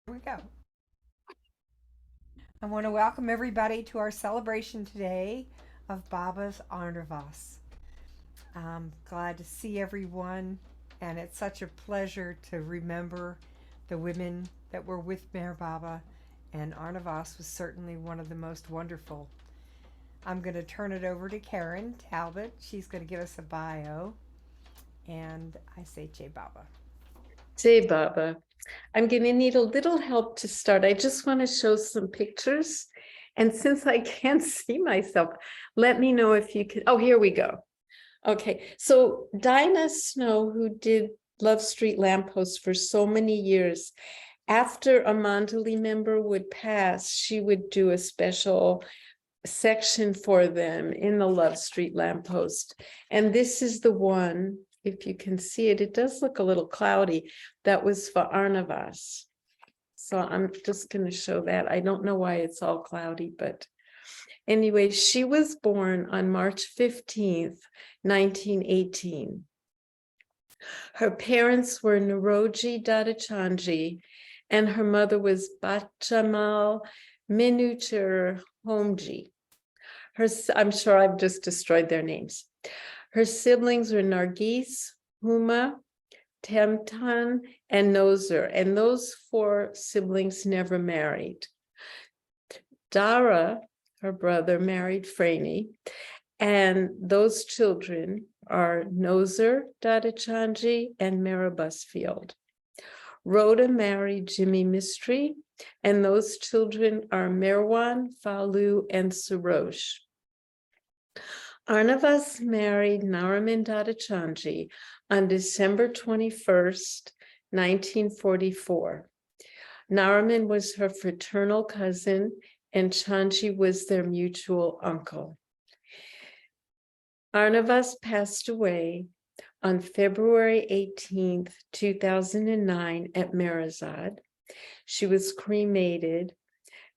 Here we go. I want to welcome everybody to our celebration today of Baba's Arnavaz. I'm glad to see everyone, and it's such a pleasure to remember the women that were with Meher Baba, and Arnavaz was certainly one of the most wonderful. I'm going to turn it over to Karen Talbot. She's going to give us a bio, and I say Jai Baba. Jai Baba. I'm going to need a little help to start. I just want to show some pictures. And since I can't see myself, let me know if you can. Oh, here we go. Okay, so Dinah Snow, who did Love Street Lamppost for so many years, after a Mandali member would pass, she would do a special section for them in the Love Street Lamppost. And this is the one, if you can see it, it does look a little cloudy. That was for Arnavaz. So I'm just going to show that. I don't know why it's all cloudy, but anyway, she was born on March 15th, 1918. Her parents were Naroji Dadachanji, and her mother was Bachamal Minucher Homji. I'm sure I've just destroyed their names. Her siblings were Nargis, Huma, Temtan, and Nozer, and those four siblings never married. Dara, her brother, married Franey, and those children are Nozer Dadachanji and Mara Busfield. Rhoda married Jimmy Mistry, and those children are Merwan, Falu, and Surosh. Arnavaz married Nariman Dadachanji on December 21st, 1944. Nariman was her fraternal cousin, and Chanji was their mutual uncle. Arnavaz passed away on February 18th, 2009 at Merazad. She was cremated,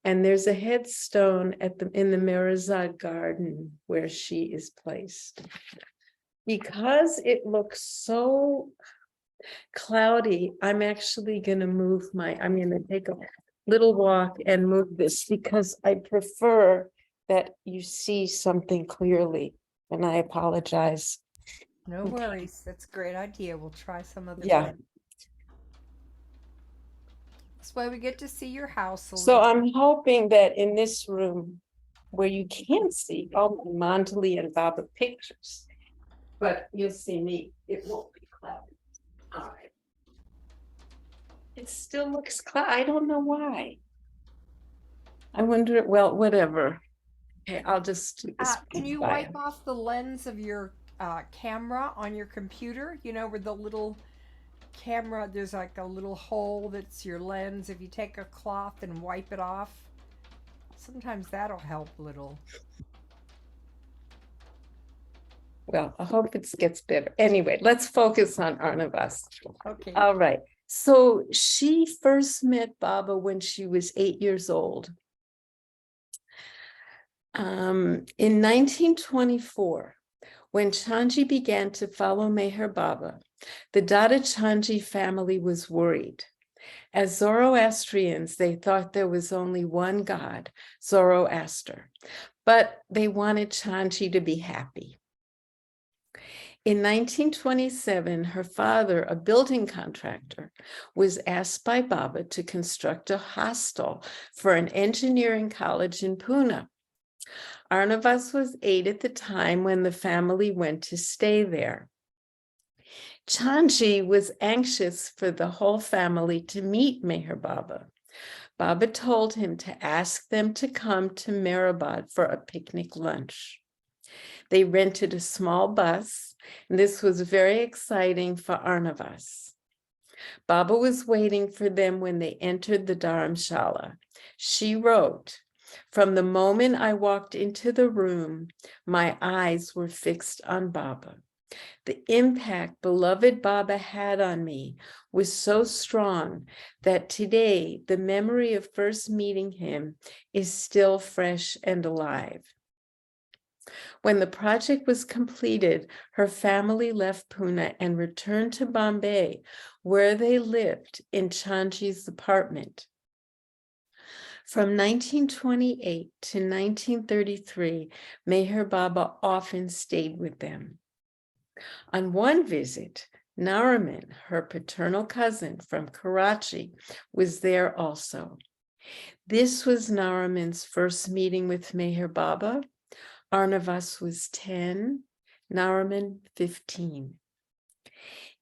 and there's a headstone in the Merazad garden where she is placed. Because it looks so cloudy, I'm actually going to I'm going to take a little walk and move this because I prefer that you see something clearly, and I apologize. No worries. That's a great idea. We'll try some other Yeah. time. This way we get to see your house a So little. I'm hoping that in this room where you can't see all my Mandali and Baba pictures, but you'll see me, it won't be cloudy. All right. It still looks cloudy. I don't know why. I wonder, well, whatever. Okay, I'll just do this. Can you wipe off the lens of your camera on your computer? You know, where the little camera, there's like a little hole that's your lens. If you take a cloth and wipe it off, sometimes that'll help a little. Well, I hope it gets better. Anyway, let's focus on Arnavaz. Okay. All right. So she first met Baba when she was 8 years old. In 1924, when Chanji began to follow Meher Baba, the Dadachanji family was worried. As Zoroastrians, they thought there was only one God, Zoroaster, but they wanted Chanji to be happy. In 1927, her father, a building contractor, was asked by Baba to construct a hostel for an engineering college in Pune. Arnavaz was 8 at the time when the family went to stay there. Chanji was anxious for the whole family to meet Meher Baba. Baba told him to ask them to come to Mehrabad for a picnic lunch. They rented a small bus, and this was very exciting for Arnavaz. Baba was waiting for them when they entered the Dharamshala. She wrote, "From the moment I walked into the room, my eyes were fixed on Baba. The impact beloved Baba had on me was so strong that today the memory of first meeting him is still fresh and alive." When the project was completed, her family left Pune and returned to Bombay, where they lived in Chanji's apartment. From 1928 to 1933, Meher Baba often stayed with them. On one visit, Nariman, her paternal cousin from Karachi, was there also. This was Nariman's first meeting with Meher Baba. Arnavaz was 10, Nariman 15.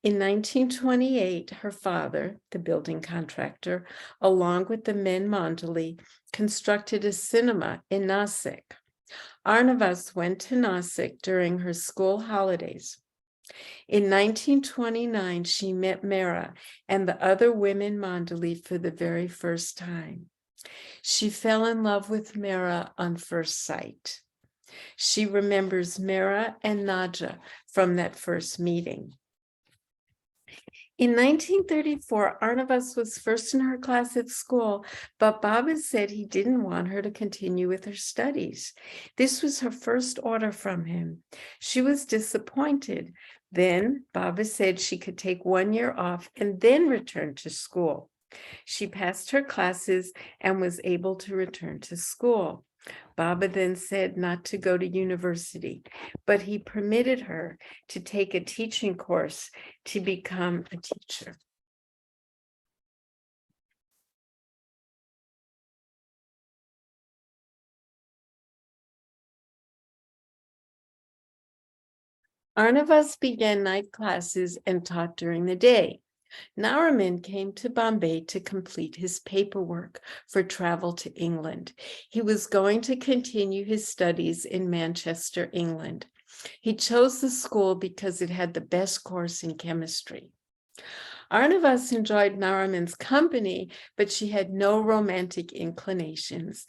In 1928, her father, the building contractor, along with the men Mandali, constructed a cinema in Nasik. Arnavaz went to Nasik during her school holidays. In 1929, she met Mera and the other women Mandali for the very first time. She fell in love with Mera on first sight. She remembers Mera and Naja from that first meeting. In 1934, Arnavaz was first in her class at school, but Baba said he didn't want her to continue with her studies. This was her first order from him. She was disappointed. Then Baba said she could take 1 year off and then return to school. She passed her classes and was able to return to school. Baba then said not to go to university, but he permitted her to take a teaching course to become a teacher. Arnavaz began night classes and taught during the day. Nariman came to Bombay to complete his paperwork for travel to England. He was going to continue his studies in Manchester, England. He chose the school because it had the best course in chemistry. Arnavaz enjoyed Nariman's company, but she had no romantic inclinations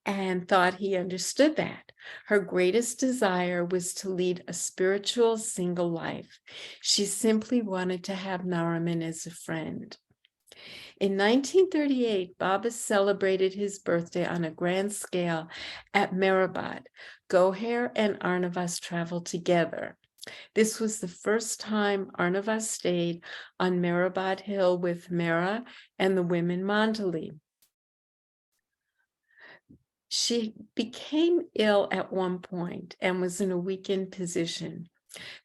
and thought he understood that. Her greatest desire was to lead a spiritual single life. She simply wanted to have Nariman as a friend. In 1938, Baba celebrated his birthday on a grand scale at Mehrabad. Goher and Arnavaz traveled together. This was the first time Arnavaz stayed on Mehrabad Hill with Mera and the women Mandali. She became ill at one point and was in a weakened position.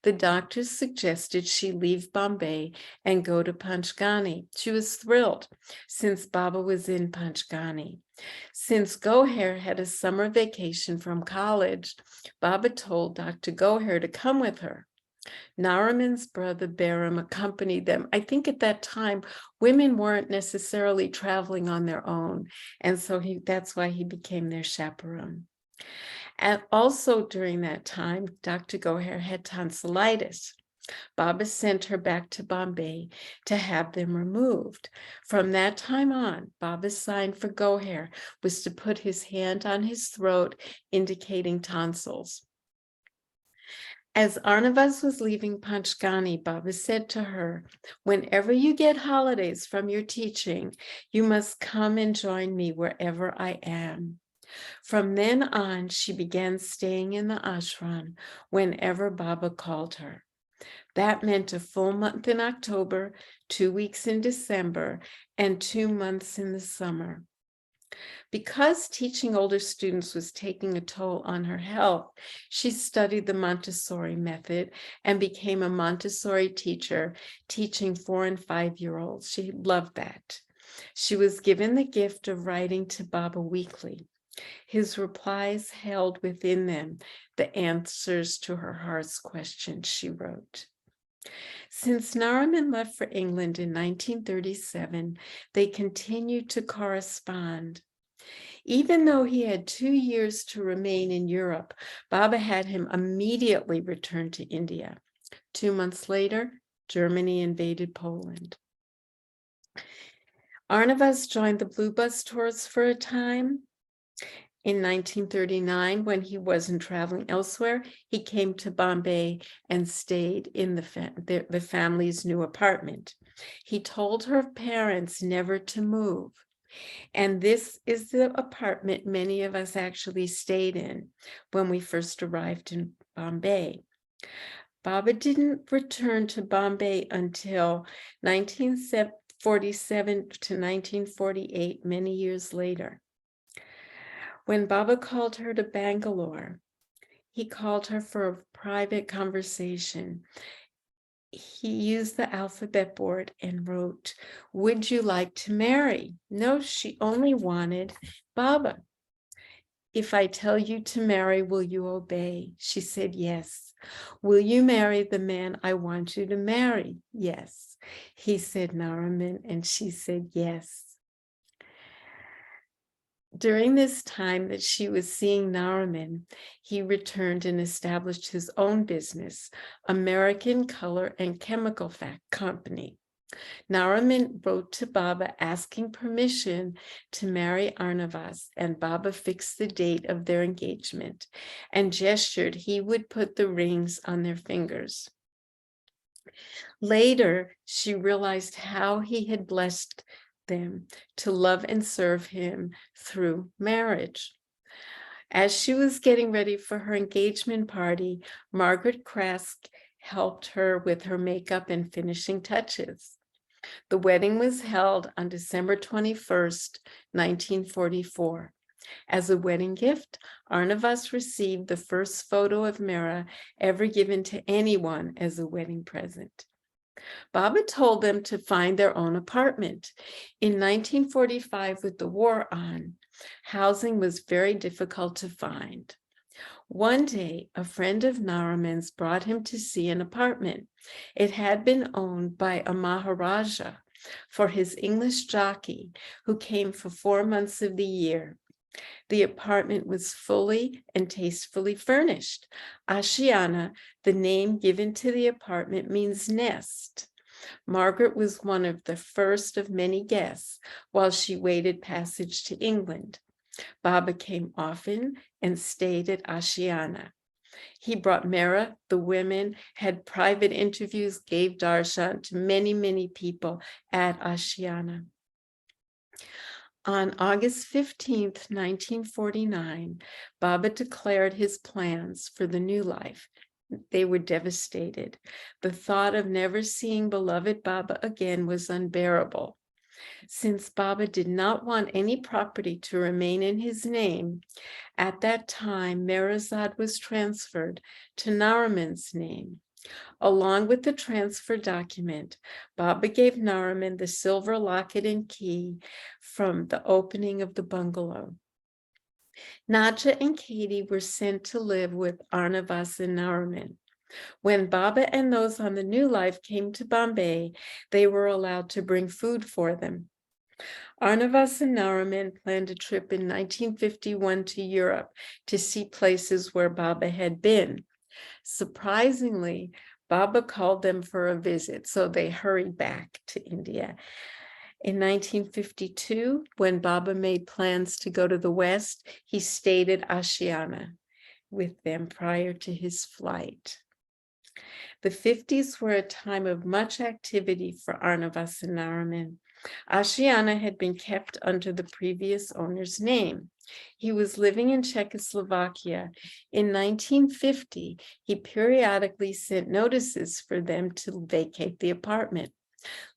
The doctors suggested she leave Bombay and go to Panchgani. She was thrilled since Baba was in Panchgani. Since Goher had a summer vacation from college, Baba told Dr. Goher to come with her. Nariman's brother Baram accompanied them. I think at that time, women weren't necessarily traveling on their own. And so that's why he became their chaperone. And also during that time, Dr. Goher had tonsillitis. Baba sent her back to Bombay to have them removed. From that time on, Baba's sign for Goher was to put his hand on his throat, indicating tonsils. As Arnavaz was leaving Panchgani, Baba said to her, "Whenever you get holidays from your teaching, you must come and join me wherever I am." From then on, she began staying in the ashram whenever Baba called her. That meant a full month in October, 2 weeks in December, and 2 months in the summer. Because teaching older students was taking a toll on her health, she studied the Montessori method and became a Montessori teacher, teaching 4 and 5-year-olds. She loved that. She was given the gift of writing to Baba weekly. His replies held within them the answers to her heart's questions, she wrote. Since Nariman left for England in 1937, they continued to correspond. Even though he had 2 years to remain in Europe, Baba had him immediately return to India. 2 months later, Germany invaded Poland. Arnavaz joined the Blue Bus tours for a time. In 1939, when he wasn't traveling elsewhere, he came to Bombay and stayed in the family's new apartment. He told her parents never to move. And this is the apartment many of us actually stayed in when we first arrived in Bombay. Baba didn't return to Bombay until 1947 to 1948, many years later. When Baba called her to Bangalore, he called her for a private conversation. He used the alphabet board and wrote, "Would you like to marry?" No, she only wanted Baba. "If I tell you to marry, will you obey?" She said, "Yes." "Will you marry the man I want you to marry?" "Yes." He said, "Naraman," and she said, "Yes." During this time that she was seeing Naraman, he returned and established his own business, American Color and Chemical Company. Naraman wrote to Baba asking permission to marry Arnavaz, and Baba fixed the date of their engagement and gestured he would put the rings on their fingers. Later, she realized how he had blessed them to love and serve him through marriage. As she was getting ready for her engagement party, Margaret Krask helped her with her makeup and finishing touches. The wedding was held on December 21st, 1944. As a wedding gift, Arnavaz received the first photo of Mira ever given to anyone as a wedding present. Baba told them to find their own apartment. In 1945, with the war on, housing was very difficult to find. One day, a friend of Naraman's brought him to see an apartment. It had been owned by a Maharaja for his English jockey who came for 4 months of the year. The apartment was fully and tastefully furnished. Ashiana, the name given to the apartment, means nest. Margaret was one of the first of many guests while she waited passage to England. Baba came often and stayed at Ashiana. He brought Mira, the women, had private interviews, gave darshan to many, many people at Ashiana. On August 15th, 1949, Baba declared his plans for the new life. They were devastated. The thought of never seeing beloved Baba again was unbearable. Since Baba did not want any property to remain in his name, at that time, Mirazad was transferred to Naraman's name. Along with the transfer document, Baba gave Naraman the silver locket and key from the opening of the bungalow. Nadja and Katie were sent to live with Arnavaz and Naraman. When Baba and those on the new life came to Bombay, they were allowed to bring food for them. Arnavaz and Naraman planned a trip in 1951 to Europe to see places where Baba had been. Surprisingly, Baba called them for a visit, so they hurried back to India. In 1952, when Baba made plans to go to the West, he stayed at Ashiana with them prior to his flight. The 50s were a time of much activity for Arnavaz and Naraman. Ashiana had been kept under the previous owner's name. He was living in Czechoslovakia. In 1950, he periodically sent notices for them to vacate the apartment.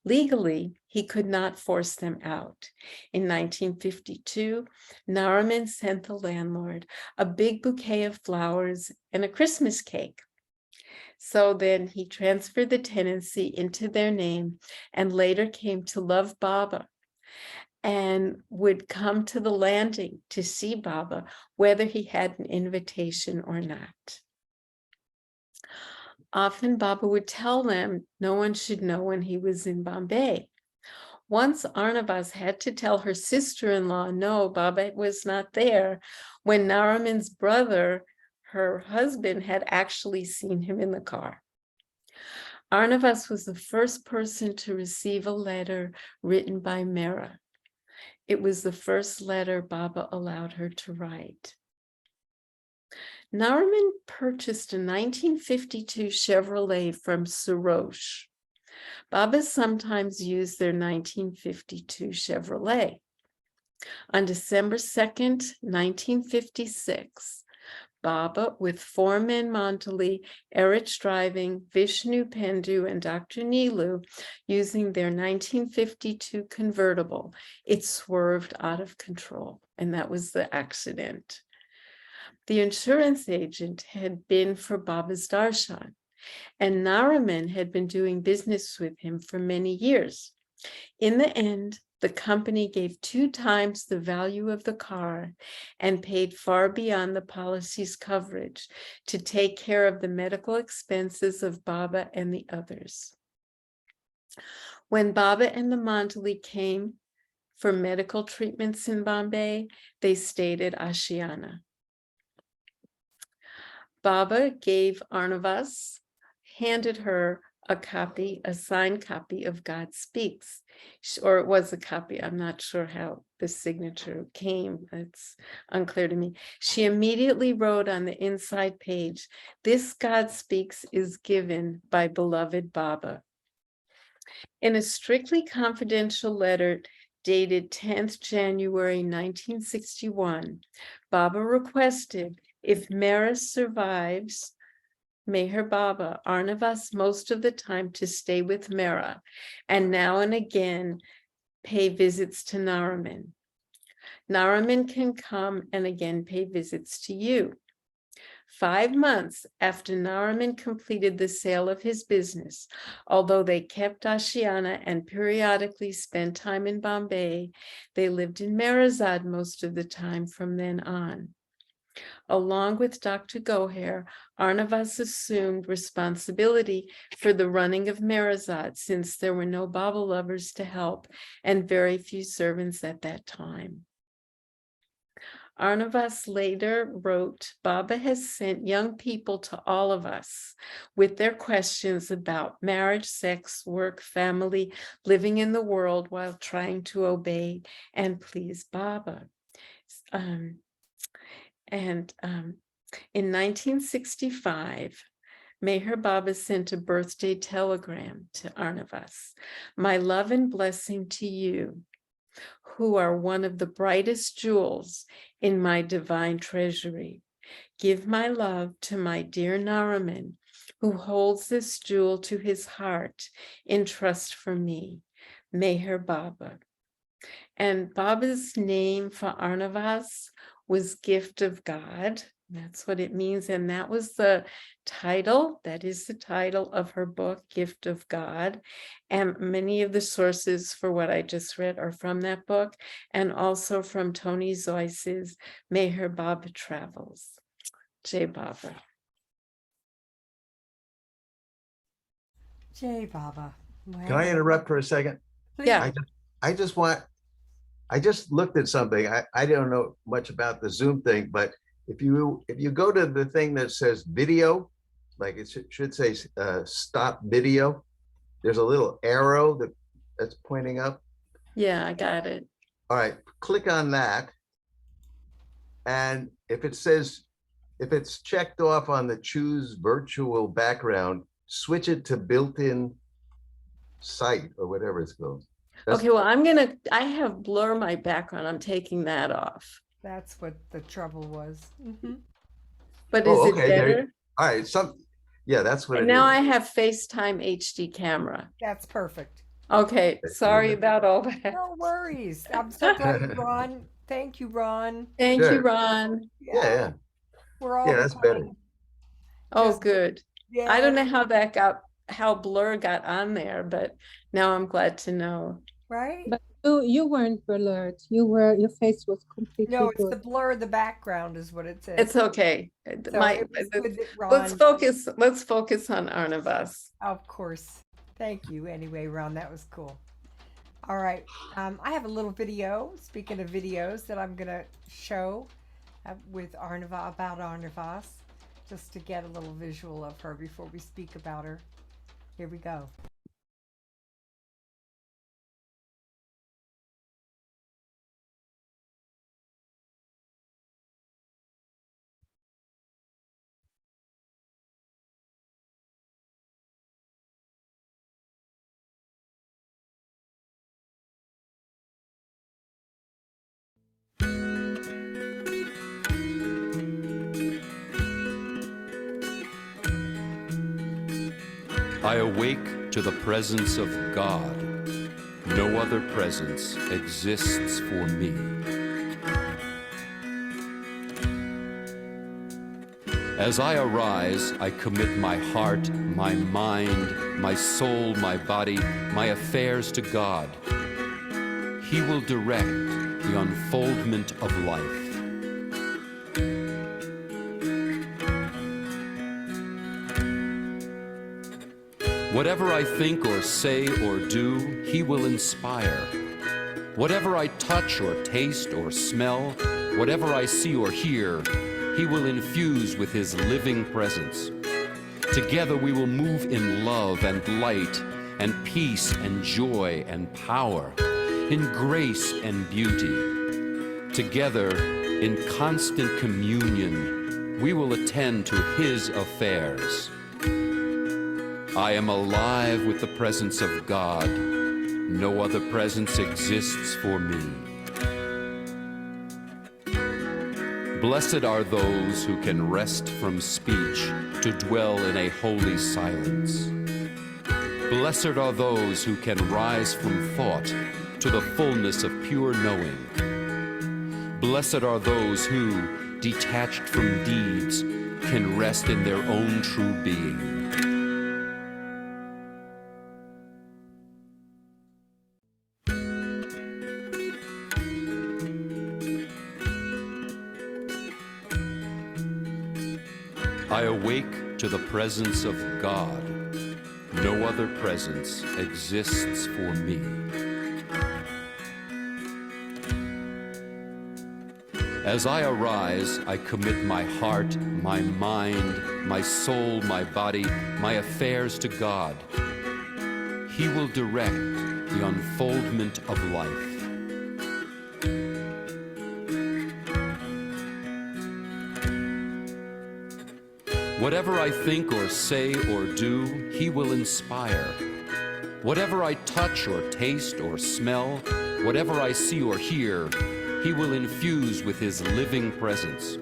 Legally, he could not force them out. In 1952, Naraman sent the landlord a big bouquet of flowers and a Christmas cake. So then he transferred the tenancy into their name and later came to love Baba and would come to the landing to see Baba, whether he had an invitation or not. Often Baba would tell them no one should know when he was in Bombay. Once Arnavaz had to tell her sister-in-law, no, Baba was not there, when Naraman's brother, her husband, had actually seen him in the car. Arnavaz was the first person to receive a letter written by Mira. It was the first letter Baba allowed her to write. Naraman purchased a 1952 Chevrolet from Sarosh. Baba sometimes used their 1952 Chevrolet. On December 2nd, 1956, Baba, with foreman Mandali, Erich driving, Vishnu Pendu, and Dr. Nilu, using their 1952 convertible, it swerved out of control and that was the accident. The insurance agent had been for Baba's darshan, and Naraman had been doing business with him for many years. In the end, the company gave 2 times the value of the car and paid far beyond the policy's coverage to take care of the medical expenses of Baba and the others. When Baba and the Mandali came for medical treatments in Bombay, they stayed at Ashiana. Baba gave Arnavaz, handed her a signed copy of God Speaks, or it was a copy. I'm not sure how the signature came. It's unclear to me. She immediately wrote on the inside page, "This God Speaks is given by beloved Baba." In a strictly confidential letter dated 10th January 1961, Baba requested, if Mera survives, Meher Baba, Arnavaz most of the time to stay with Mera, and now and again pay visits to Naraman. Naraman can come and again pay visits to you. 5 months after Naraman completed the sale of his business, although they kept Ashiana and periodically spent time in Bombay, they lived in Merazad most of the time from then on. Along with Dr. Goher, Arnavaz assumed responsibility for the running of Merazad since there were no Baba lovers to help and very few servants at that time. Arnavaz later wrote, "Baba has sent young people to all of us with their questions about marriage, sex, work, family, living in the world while trying to obey and please Baba." In 1965, Meher Baba sent a birthday telegram to Arnavaz. "My love and blessing to you, who are one of the brightest jewels in my divine treasury. Give my love to my dear Naraman, who holds this jewel to his heart in trust for me, Meher Baba." And Baba's name for Arnavaz was Gift of God. That's what it means. And that was the title. That is the title of her book, Gift of God. And many of the sources for what I just read are from that book, and also from Tony Zois's Meher Baba Travels. Jai Baba. Jai Baba. Can I interrupt for a second? Please. Yeah. I just looked at something. I don't know much about the Zoom thing, but if you go to the thing that says video, like it should say stop video, there's a little arrow that's pointing up. Yeah, I got it. All right, click on that. And if it's checked off on the choose virtual background, switch it to built-in sight or whatever it's called. Okay, well, I have blur my background. I'm taking that off. That's what the trouble was. Mm-hmm. But is it okay, better? All right, yeah, that's what And it now is. I have FaceTime HD camera. That's perfect. Okay, sorry about all that. No worries. I'm so glad, Ron. Thank you, Ron. Thank you, Sure. Ron. Yeah. We're all Yeah, that's better. becoming- Oh, Just- good. Yeah. I don't know how blur got on there, but now I'm glad to know. Right? But you weren't blurred. Your face was completely No, it's the good. blur of the background is what it says. It's okay. So it was good that Let's Ron- let's focus on Arnavaz. Of course. Thank you. Anyway, Ron, that was cool. All right. I have a little video, speaking of videos, that I'm going to show with Arnavaz, about Arnavaz, just to get a little visual of her before we speak about her. Here we go. I awake to the presence of God. No other presence exists for me. As I arise, I commit my heart, my mind, my soul, my body, my affairs to God. He will direct the unfoldment of life. Whatever I think or say or do, He will inspire. Whatever I touch or taste or smell, whatever I see or hear, He will infuse with His living presence. Together we will move in love and light and peace and joy and power, in grace and beauty. Together, in constant communion, we will attend to His affairs. I am alive with the presence of God. No other presence exists for me. Blessed are those who can rest from speech to dwell in a holy silence. Blessed are those who can rise from thought to the fullness of pure knowing. Blessed are those who, detached from deeds, can rest in their own true being. I awake to the presence of God. No other presence exists for me. As I arise, I commit my heart, my mind, my soul, my body, my affairs to God. He will direct the unfoldment of life. Whatever I think or say or do, He will inspire. Whatever I touch or taste or smell, whatever I see or hear, He will infuse with His living presence.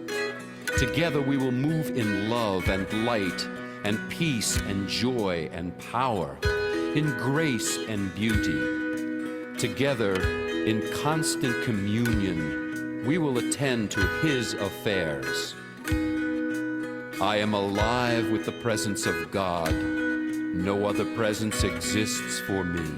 Together we will move in love and light and peace and joy and power, in grace and beauty. Together, in constant communion, we will attend to His affairs. I am alive with the presence of God. No other presence exists for me.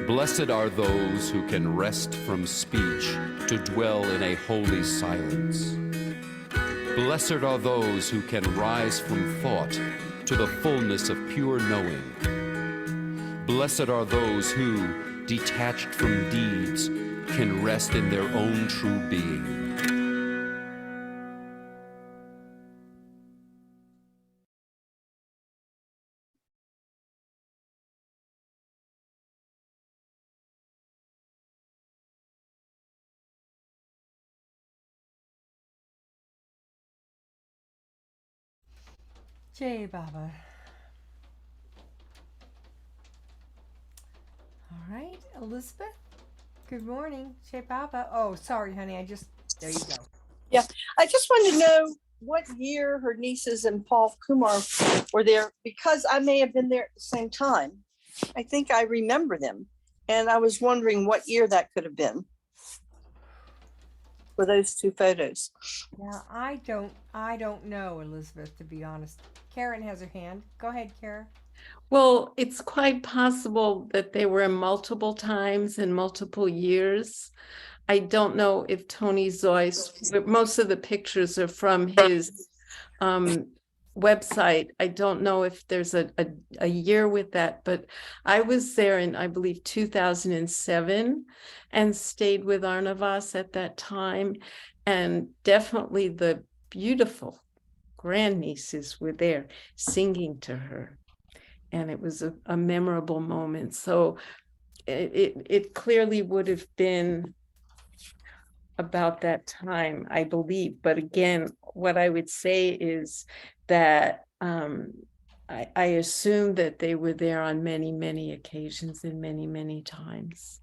Blessed are those who can rest from speech to dwell in a holy silence. Blessed are those who can rise from thought to the fullness of pure knowing. Blessed are those who, detached from deeds, can rest in their own true being. Jai Baba. All right, Elizabeth. Good morning, Jai Baba. Oh, sorry, honey. There you go. Yeah, I just wanted to know what year her nieces and Paul Kumar were there, because I may have been there at the same time. I think I remember them, and I was wondering what year that could have been for those two photos. Yeah, I don't know, Elizabeth, to be honest. Karen has her hand. Go ahead, Karen. Well, it's quite possible that they were multiple times in multiple years. I don't know if Tony Zoyce, but most of the pictures are from his website. I don't know if there's a year with that, but I was there in, I believe, 2007 and stayed with Arnavaz at that time. And definitely the beautiful grandnieces were there singing to her. And it was a memorable moment. So it clearly would have been about that time, I believe. But again, what I would say is that I assume that they were there on many, many occasions and many, many times.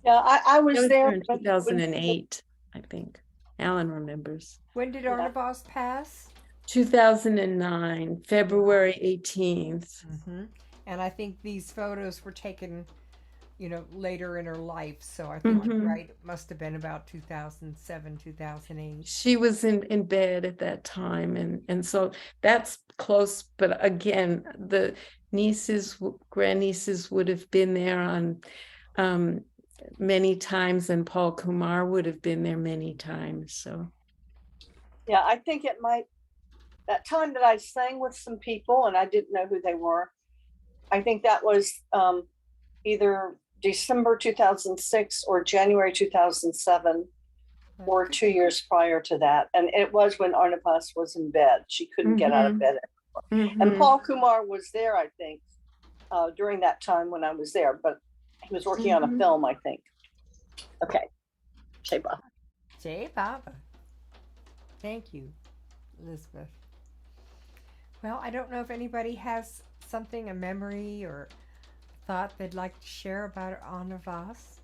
Yeah, I was there in 2008, I think. Alan remembers. When did Arnavaz pass? 2009, February 18th. Mm-hmm. And I think these photos were taken later in her life. So I think you're Mhm. right. It must have been about 2007, 2008. She was in bed at that time, and so that's close. But again, the grandnieces would have been there on many times, and Paul Kumar would have been there many times. So Yeah, I think it might, that time that I sang with some people and I didn't know who they were, I think that was either December 2006 or January 2007, or 2 years prior to that. And it was when Arnavaz was in bed. She couldn't get out of bed. And Paul Kumar was there, I think, during that time when I was there, but he was working on a film, I think. Okay. Jai Baba. Jai Baba. Thank you, Elizabeth. Well, I don't know if anybody has something, a memory or thought they'd like to share about Arnavaz.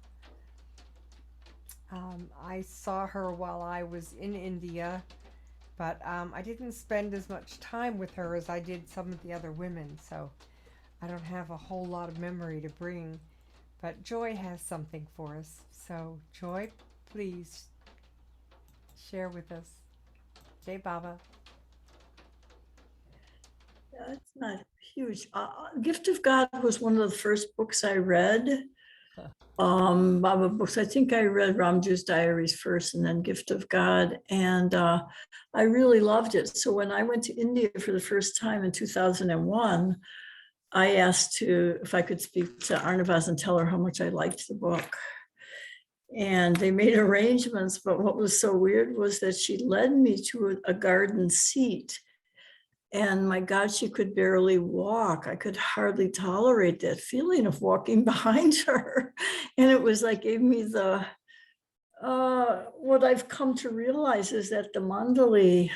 I saw her while I was in India, but I didn't spend as much time with her as I did some of the other women, so I don't have a whole lot of memory to bring. But Joy has something for us. So, Joy, please share with us. Jai Baba. Yeah, it's not huge. Gift of God was one of the first books I read. Baba books. I think I read Ramju's Diaries first and then Gift of God. And I really loved it. So when I went to India for the first time in 2001, I asked if I could speak to Arnavaz and tell her how much I liked the book. And they made arrangements, but what was so weird was that she led me to a garden seat. And my God, she could barely walk. I could hardly tolerate that feeling of walking behind her. And it was like, gave me the, what I've come to realize is that the Mandali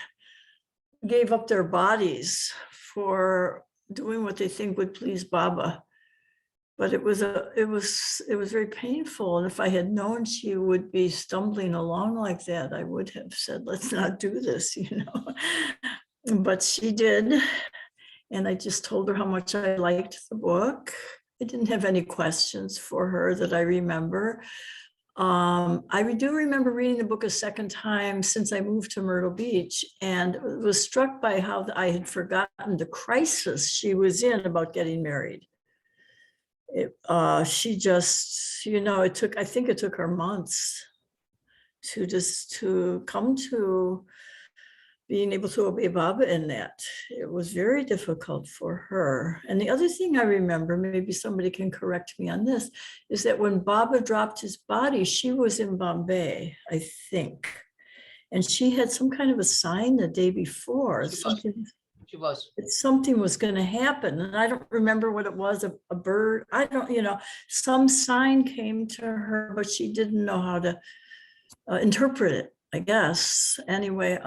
gave up their bodies for doing what they think would please Baba. But it was very painful. And if I had known she would be stumbling along like that, I would have said, let's not do this, But she did. And I just told her how much I liked the book. I didn't have any questions for her that I remember. I do remember reading the book a second time since I moved to Myrtle Beach, and was struck by how I had forgotten the crisis she was in about getting married. She just, I think it took her months to come to being able to obey Baba in that. It was very difficult for her. And the other thing I remember, maybe somebody can correct me on this, is that when Baba dropped his body, she was in Bombay, I think. And she had some kind of a sign the day before. She was. Something was going to happen. And I don't remember what it was, a bird. I don't, some sign came to her, but she didn't know how to interpret it, I guess. Anyway,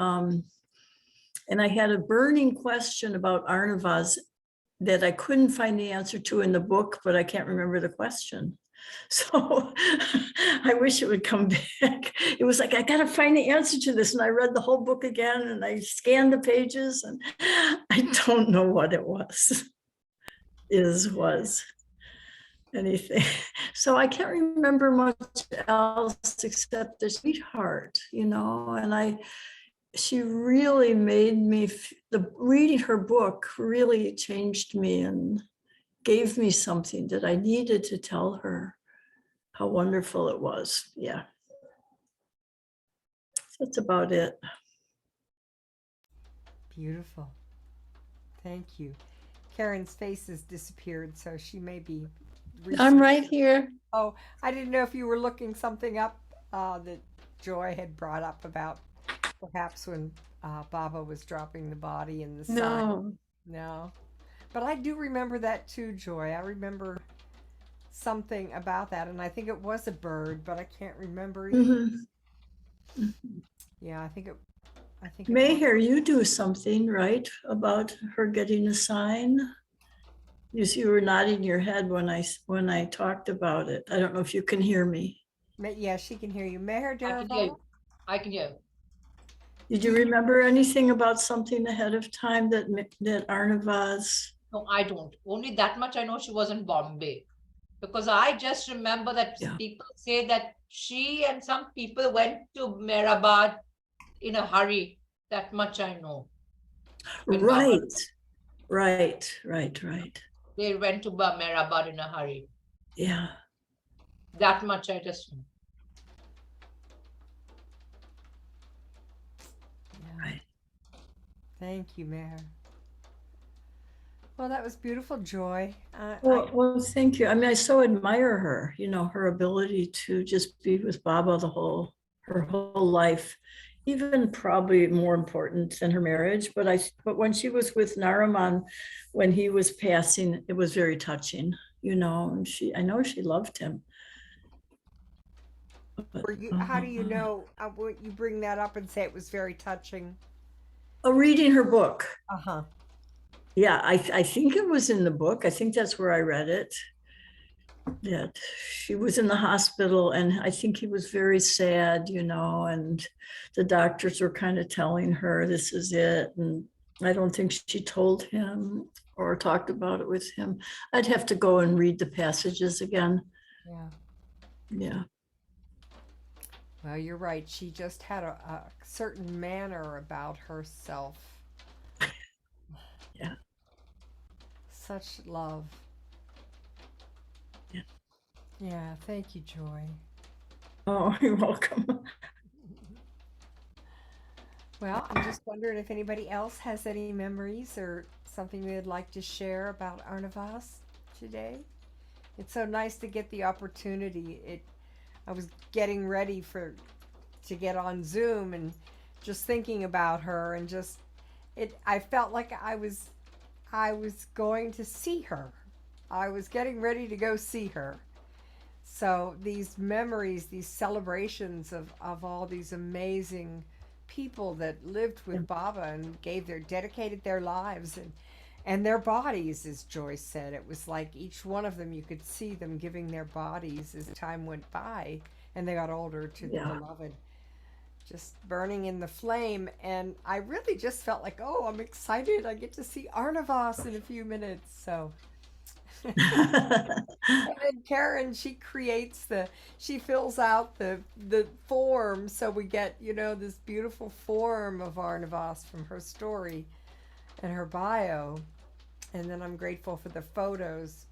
and I had a burning question about Arnavaz that I couldn't find the answer to in the book, but I can't remember the question. So I wish it would come back. It was like, I got to find the answer to this. And I read the whole book again and I scanned the pages and I don't know what it was. Was anything. So I can't remember much else except the sweetheart, and she really made me, reading her book really changed me and gave me something that I needed to tell her how wonderful it was. Yeah. That's about it. Beautiful. Thank you. Karen's face has disappeared, so she may be. I'm right here. Oh, I didn't know if you were looking something up that Joy had brought up about perhaps when Baba was dropping the body in the sun. No. But I do remember that too, Joy. I remember something about that, and I think it was a bird, but I can't remember. Yeah, I think it Mayher, you do something, right, about her getting a sign? You were nodding your head when I talked about it. I don't know if you can hear me. Yeah, she can hear you. Mayher, I can hear you. Did you remember anything about something ahead of time that Arnavaz? No, I don't. Only that much I know, she was in Bombay. because I just remember that Yeah. people say that she and some people went to Mehrabad in a hurry. That much I know. When Baba- Right. They went to Mehrabad in a hurry. Yeah. That much I just know. Right. Thank you, Mayor. Well, that was beautiful, Joy. Well, thank you. I mean, I so admire her, her ability to just be with Baba her whole life, even probably more important than her marriage. But when she was with Nariman, when he was passing, it was very touching, and I know she loved him. But, how do you know, you bring that up and say it was very touching? reading her book. Uh-huh. Yeah, I think it was in the book. I think that's where I read it. That she was in the hospital, and I think he was very sad, and the doctors were kind of telling her this is it. And I don't think she told him or talked about it with him. I'd have to go and read the passages again. Yeah. Yeah. Well, you're right. She just had a certain manner about herself. Yeah. Such love. Yeah. Yeah, thank you, Joy. Oh, you're welcome. Well, I'm just wondering if anybody else has any memories or something they'd like to share about Arnavaz today. It's so nice to get the opportunity. I was getting ready to get on Zoom and just thinking about her, and I felt like I was going to see her. I was getting ready to go see her. So these memories, these celebrations of all these amazing people that lived with Baba and dedicated their lives and their bodies, as Joyce said. It was like each one of them, you could see them giving their bodies as time went by and they got older to the beloved, just burning in the flame. And I really just felt like, oh, I'm excited. I get to see Arnavaz in a few minutes. So and then Karen, she fills out the form, so we get, this beautiful form of Arnavaz from her story and her bio. And then I'm grateful for the photos.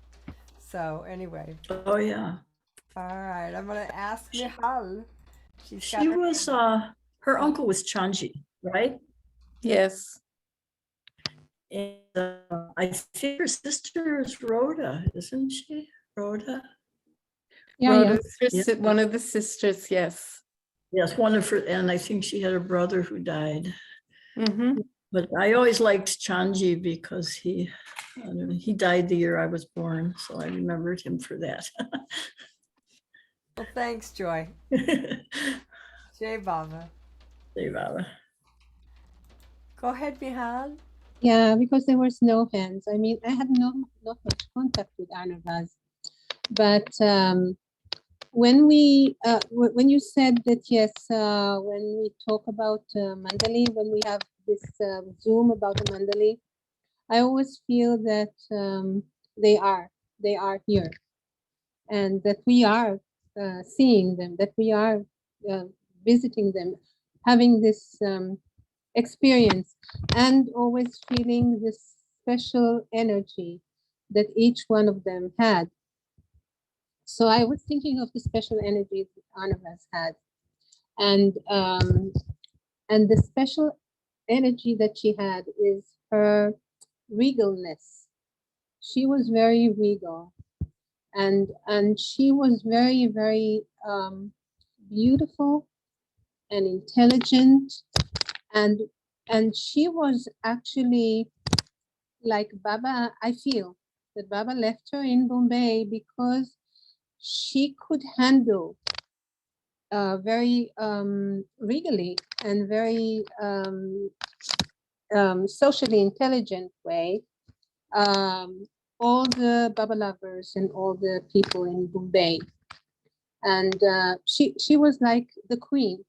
So anyway. Oh, yeah. All right, I'm going to ask Nihal. She was, her uncle was Chanji, right? Yes. And I think her sister is Rhoda, isn't she? Rhoda? Yeah, Rhoda's one of the sisters, yes. Yes, one of her, and I think she had a brother who died. Mm-hmm. But I always liked Chanji because he died the year I was born, so I remembered him for that. Well, thanks, Joy. Jai Baba. Jai Baba. Go ahead, Nihal. Yeah, because there was no hands. I mean, I had not much contact with Arnavaz, but when you said that, yes, when we talk about Mandali, when we have this Zoom about the Mandali, I always feel that they are here, and that we are seeing them, that we are visiting them, having this experience, and always feeling this special energy that each one of them had. So I was thinking of the special energy that Arnavaz had, and the special energy that she had is her regalness. She was very regal, and she was very, very beautiful and intelligent, and she was actually like Baba. I feel that Baba left her in Bombay because she could handle very regally and very socially intelligent way all the Baba lovers and all the people in Bombay. And she was like the queen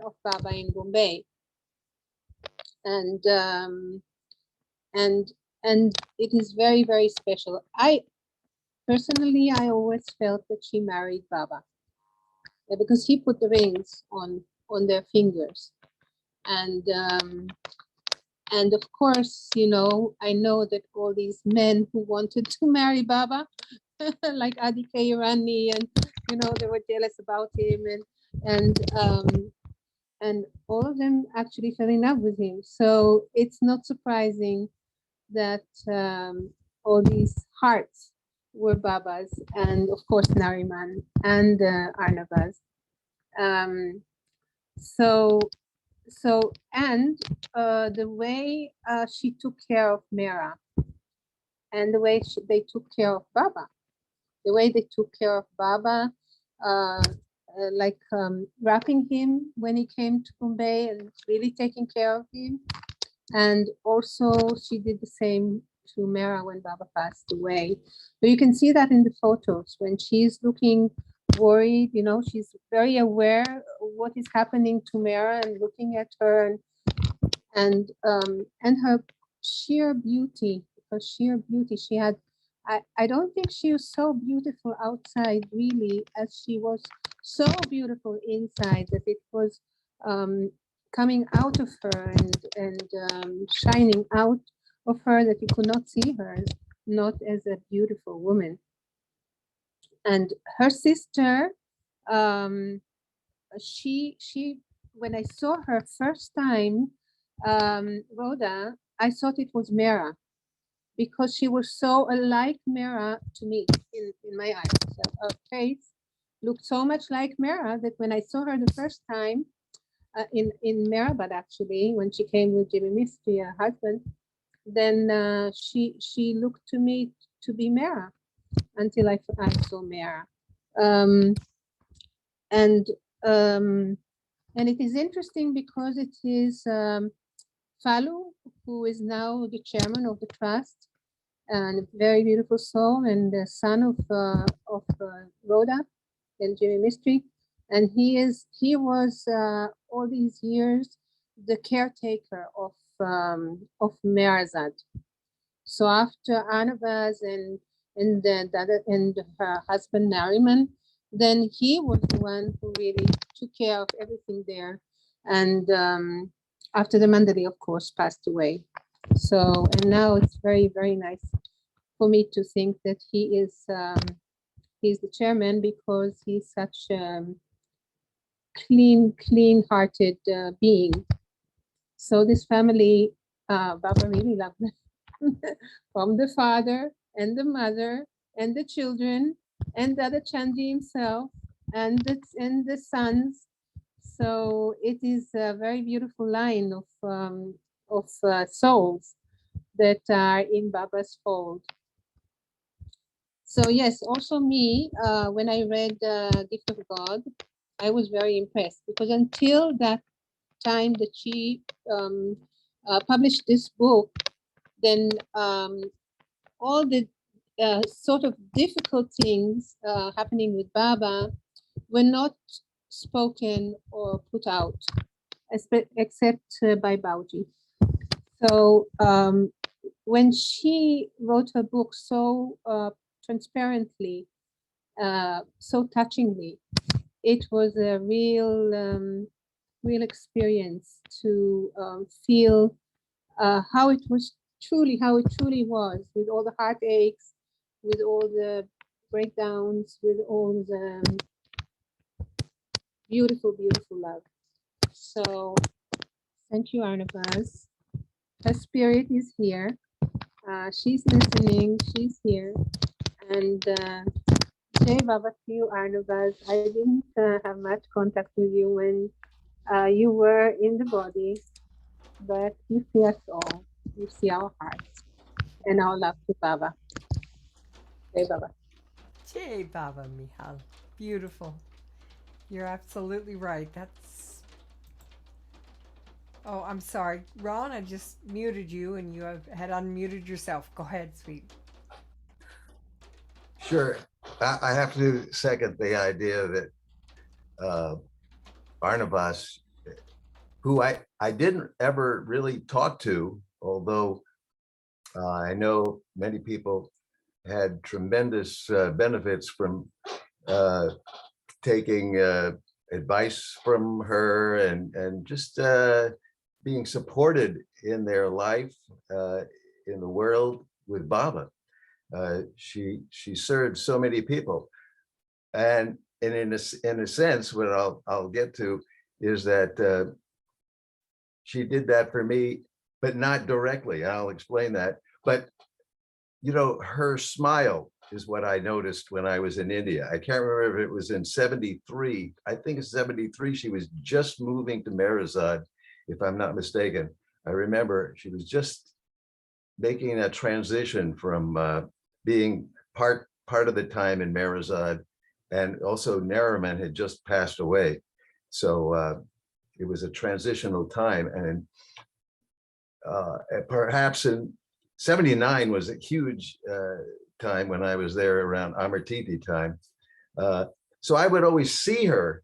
of Baba in Bombay. And it is very, very special. personally, I always felt that she married Baba. Because he put the rings on their fingers. And of course, you know, I know that all these men who wanted to marry Baba, like Adi Irani, and you know, they were jealous about him, and all of them actually fell in love with him. So it's not surprising that all these hearts were Baba's, and of course Nariman and Arnavaz. And the way she took care of Mera, and the way they took care of Baba, the way they took care of Baba, like wrapping him when he came to Bombay and really taking care of him. And also she did the same to Mera when Baba passed away. So you can see that in the photos when she's looking worried, you know, she's very aware of what is happening to Mera and looking at her, and her sheer beauty, she had, I don't think she was so beautiful outside really as she was so beautiful inside, that it was coming out of her and shining out of her, that you could not see her not as a beautiful woman. And her sister, she when I saw her first time, Rhoda, I thought it was Mera, because she was so alike Mera to me in my eyes. So her face looked so much like Mera that when I saw her the first time in Mehrabad, actually, when she came with Jimmy Mistry, her husband, then she looked to me to be Mera until I saw Mera. And it is interesting because it is Falu, who is now the chairman of the trust, and a very beautiful soul, and the son of Rhoda and Jimmy Mistry. And he was all these years the caretaker of Merazad. So after Arnavaz and her husband Nariman, then he was the one who really took care of everything there. And after the Mandali, of course, passed away. So, and now it's very, very nice for me to think that he is he's the chairman, because he's such a clean-hearted being. So this family, Baba really loved them. From the father and the mother and the children and Dadachanji himself and the sons. So it is a very beautiful line of souls that are in Baba's fold. So yes, also me, when I read Gift of God, I was very impressed, because until that time that she published this book, then all the sort of difficult things happening with Baba were not spoken or put out, except by Bauji. So when she wrote her book so transparently, so touchingly, it was a real experience to feel how it truly was, with all the heartaches, with all the breakdowns, with all the beautiful love. So thank you, Arnavaz. Her spirit is here. She's listening. She's here. And Jai Baba to you, Arnavaz. I didn't have much contact with you when you were in the body, but you see us all. You see our hearts and our love to Baba. Jai Baba. Jai Baba, Michal. Beautiful. You're absolutely right. That's... Oh, I'm sorry. Ron, I just muted you and you had unmuted yourself. Go ahead, sweet. Sure. I have to second the idea that Arnavaz, who I didn't ever really talk to, although I know many people had tremendous benefits from taking advice from her and just being supported in their life in the world with Baba. She served so many people, and in a sense, what I'll get to is that she did that for me, but not directly. I'll explain that. But you know, her smile is what I noticed when I was in India. I can't remember if it was in 73. I think it's 73. She was just moving to Merazad, if I'm not mistaken. I remember she was just making a transition from being part of the time in Merazad, and also Nariman had just passed away. So it was a transitional time, and perhaps in 79 was a huge time when I was there around Amartiti time. So I would always see her,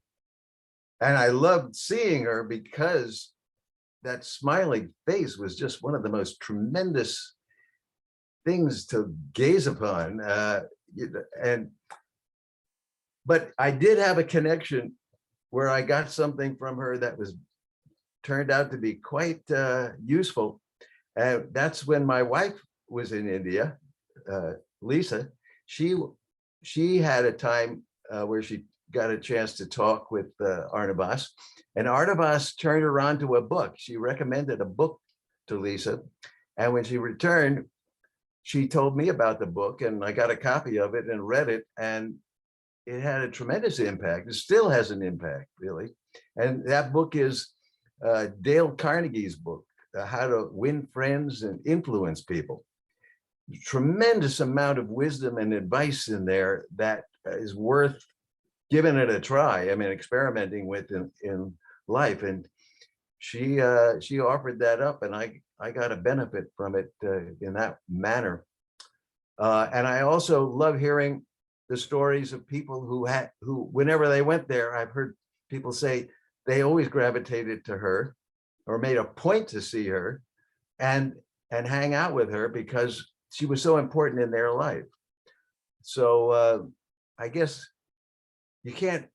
and I loved seeing her because that smiling face was just one of the most tremendous things to gaze upon. But I did have a connection where I got something from her that turned out to be quite useful. And that's when my wife was in India, Lisa. She had a time where she got a chance to talk with Arnavaz, and Arnavaz turned her on to a book. She recommended a book to Lisa, and when she returned, she told me about the book, and I got a copy of it and read it, and it had a tremendous impact. It still has an impact, really. And that book is Dale Carnegie's book, How to Win Friends and Influence People. Tremendous amount of wisdom and advice in there that is worth giving it a try. I mean, experimenting with in life. And she offered that up, and I got a benefit from it in that manner. And I also love hearing the stories of people who whenever they went there, I've heard people say they always gravitated to her or made a point to see her and hang out with her because she was so important in their life. So I guess you can't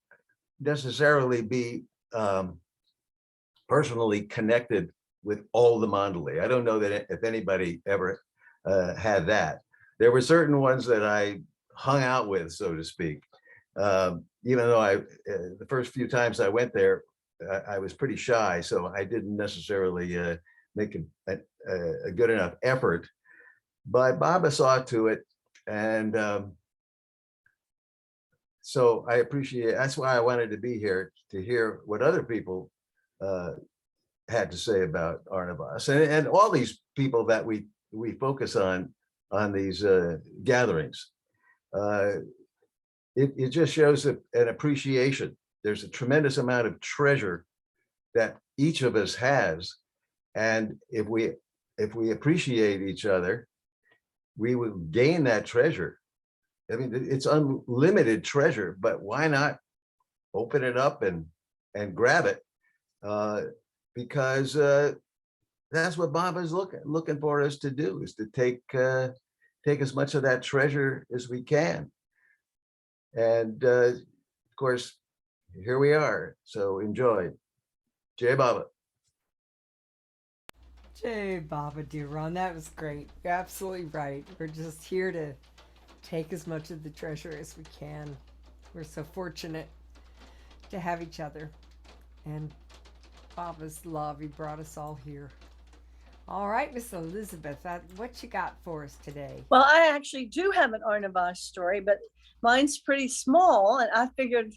necessarily be personally connected with all the Mandalay. I don't know that if anybody ever had that. There were certain ones that I hung out with, so to speak. Even though the first few times I went there, I was pretty shy, so I didn't necessarily make a good enough effort. But Baba saw to it, and so I appreciate it. That's why I wanted to be here, to hear what other people had to say about Arnavaz and all these people that we focus on these gatherings. It just shows an appreciation. There's a tremendous amount of treasure that each of us has, and if we appreciate each other, we will gain that treasure. I mean, it's unlimited treasure, but why not open it up and grab it? Because that's what Baba is looking for us to do, is to take as much of that treasure as we can. And of course, here we are. So enjoy. Jai Baba. Jai Baba, dear Ron, that was great. You're absolutely right. We're just here to take as much of the treasure as we can. We're so fortunate to have each other. And Baba's love, he brought us all here. All right, Miss Elizabeth, what you got for us today? Well, I actually do have an Arnavaz story, but mine's pretty small, and I figured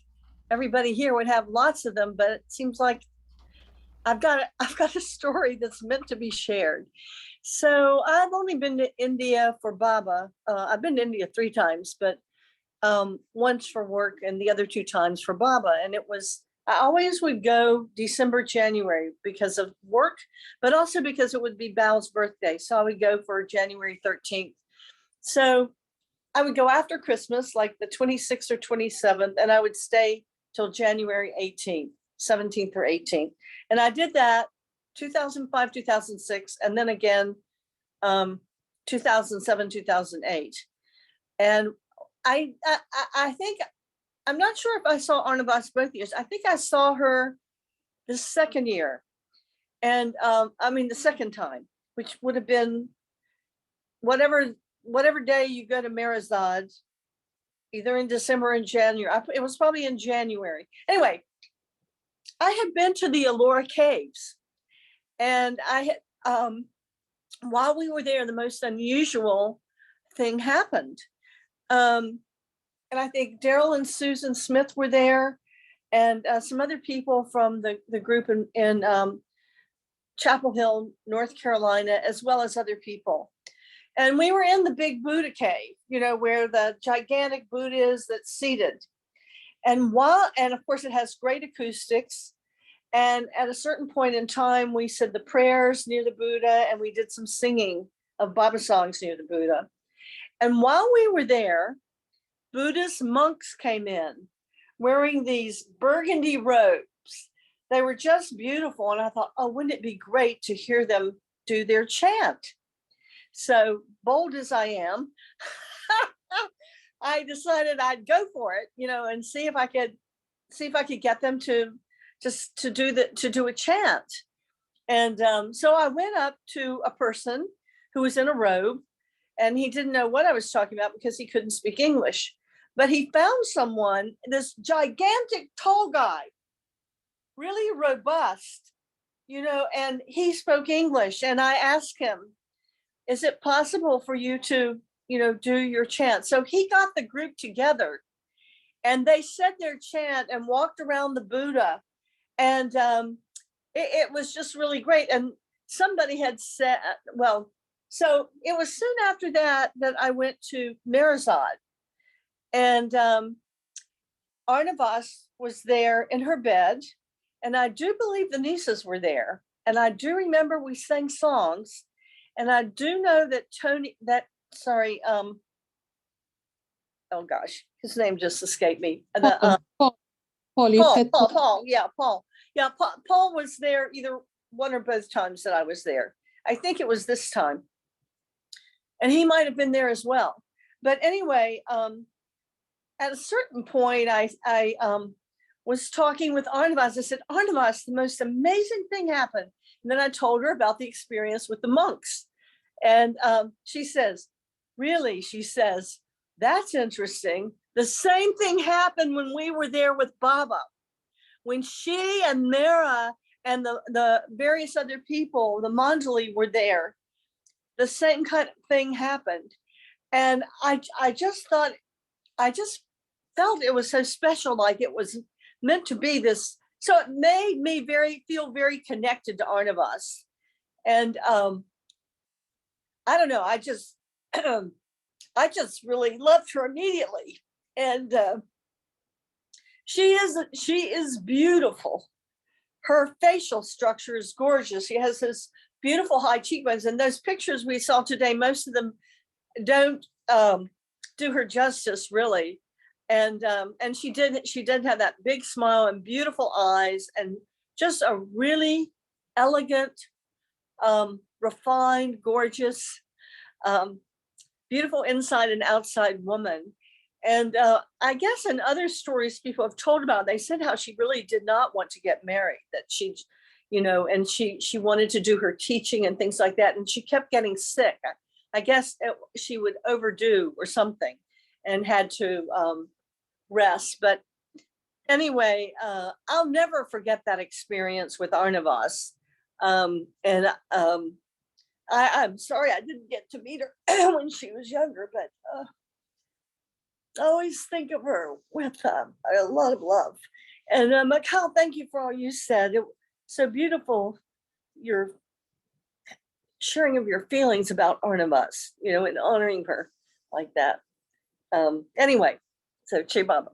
everybody here would have lots of them, but it seems like I've got a story that's meant to be shared. So I've only been to India for Baba. I've been to India 3 times, but once for work and the other 2 times for Baba. And I always would go December, January because of work, but also because it would be Bao's birthday. So I would go for January 13th. So I would go after Christmas, like the 26th or 27th, and I would stay till January 18th, 17th or 18th. And I did that 2005, 2006, and then again 2007, 2008. And I think, I'm not sure if I saw Arnavaz both years. I think I saw her the second year. And the second time, which would have been whatever day you go to Merazad, either in December or in January. It was probably in January. Anyway, I had been to the Elora Caves, and I had, while we were there, the most unusual thing happened. And I think Daryl and Susan Smith were there, and some other people from the group in Chapel Hill, North Carolina, as well as other people. And we were in the big Buddha cave, where the gigantic Buddha is that's seated. And of course it has great acoustics. And at a certain point in time, we said the prayers near the Buddha, and we did some singing of Baba songs near the Buddha. And while we were there, Buddhist monks came in wearing these burgundy robes. They were just beautiful. And I thought, oh, wouldn't it be great to hear them do their chant? So bold as I am, I decided I'd go for it, and see if I could get them to do a chant. And so I went up to a person who was in a robe, and he didn't know what I was talking about because he couldn't speak English. But he found someone, this gigantic tall guy, really robust, and he spoke English. And I asked him, is it possible for you to, do your chant? So he got the group together, and they said their chant and walked around the Buddha. And it was just really great. And somebody had said, so it was soon after that I went to Merazad, and Arnavaz was there in her bed. And I do believe the nieces were there. And I do remember we sang songs. And I do know that oh gosh, his name just escaped me. Paul. Paul. Yeah, Paul. Yeah, Paul was there either one or both times that I was there. I think it was this time. And he might have been there as well. But anyway, at a certain point, I was talking with Arnavaz. I said, Arnavaz, the most amazing thing happened. And then I told her about the experience with the monks. And she says, really? She says, that's interesting. The same thing happened when we were there with Baba. When she and Mara and the various other people, the Manjali, were there, the same kind of thing happened. And I just felt it was so special, like it was meant to be this. So it made me feel very connected to Arnavaz. And I don't know, I just really loved her immediately. And she is beautiful. Her facial structure is gorgeous. She has this beautiful high cheekbones, and those pictures we saw today, most of them don't do her justice, really. And she did have that big smile and beautiful eyes, and just a really elegant, refined, gorgeous, beautiful inside and outside woman. And I guess in other stories people have told about, they said how she really did not want to get married, that she, and she wanted to do her teaching and things like that. And she kept getting sick. I guess she would overdo or something and had to rest. But anyway, I'll never forget that experience with Arnavaz. I'm sorry I didn't get to meet her when she was younger, but I always think of her with a lot of love. And Mikhail, thank you for all you said. It was so beautiful, your sharing of your feelings about Arnavaz, and honoring her like that. Anyway, so Che Baba.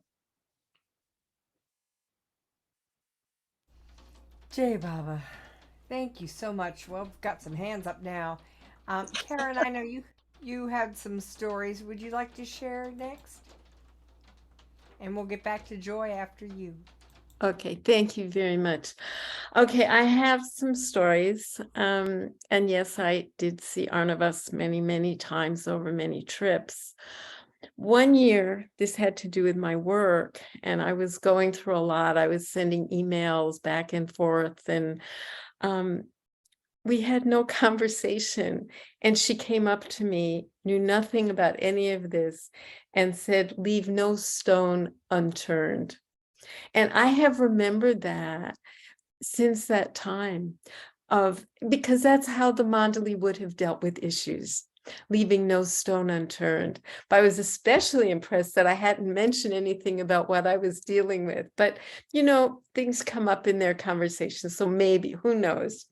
Jai Baba, thank you so much. Well, we've got some hands up now. Karen, I know you had some stories. Would you like to share next? And we'll get back to Joy after you. Okay, thank you very much. Okay, I have some stories. And yes, I did see Arnavaz many, many times over many trips. One year, this had to do with my work, and I was going through a lot. I was sending emails back and forth, and we had no conversation. And she came up to me, knew nothing about any of this, and said, "Leave no stone unturned." And I have remembered that since that time, because that's how the Mandali would have dealt with issues, leaving no stone unturned. But I was especially impressed that I hadn't mentioned anything about what I was dealing with. But, things come up in their conversations, so maybe, who knows?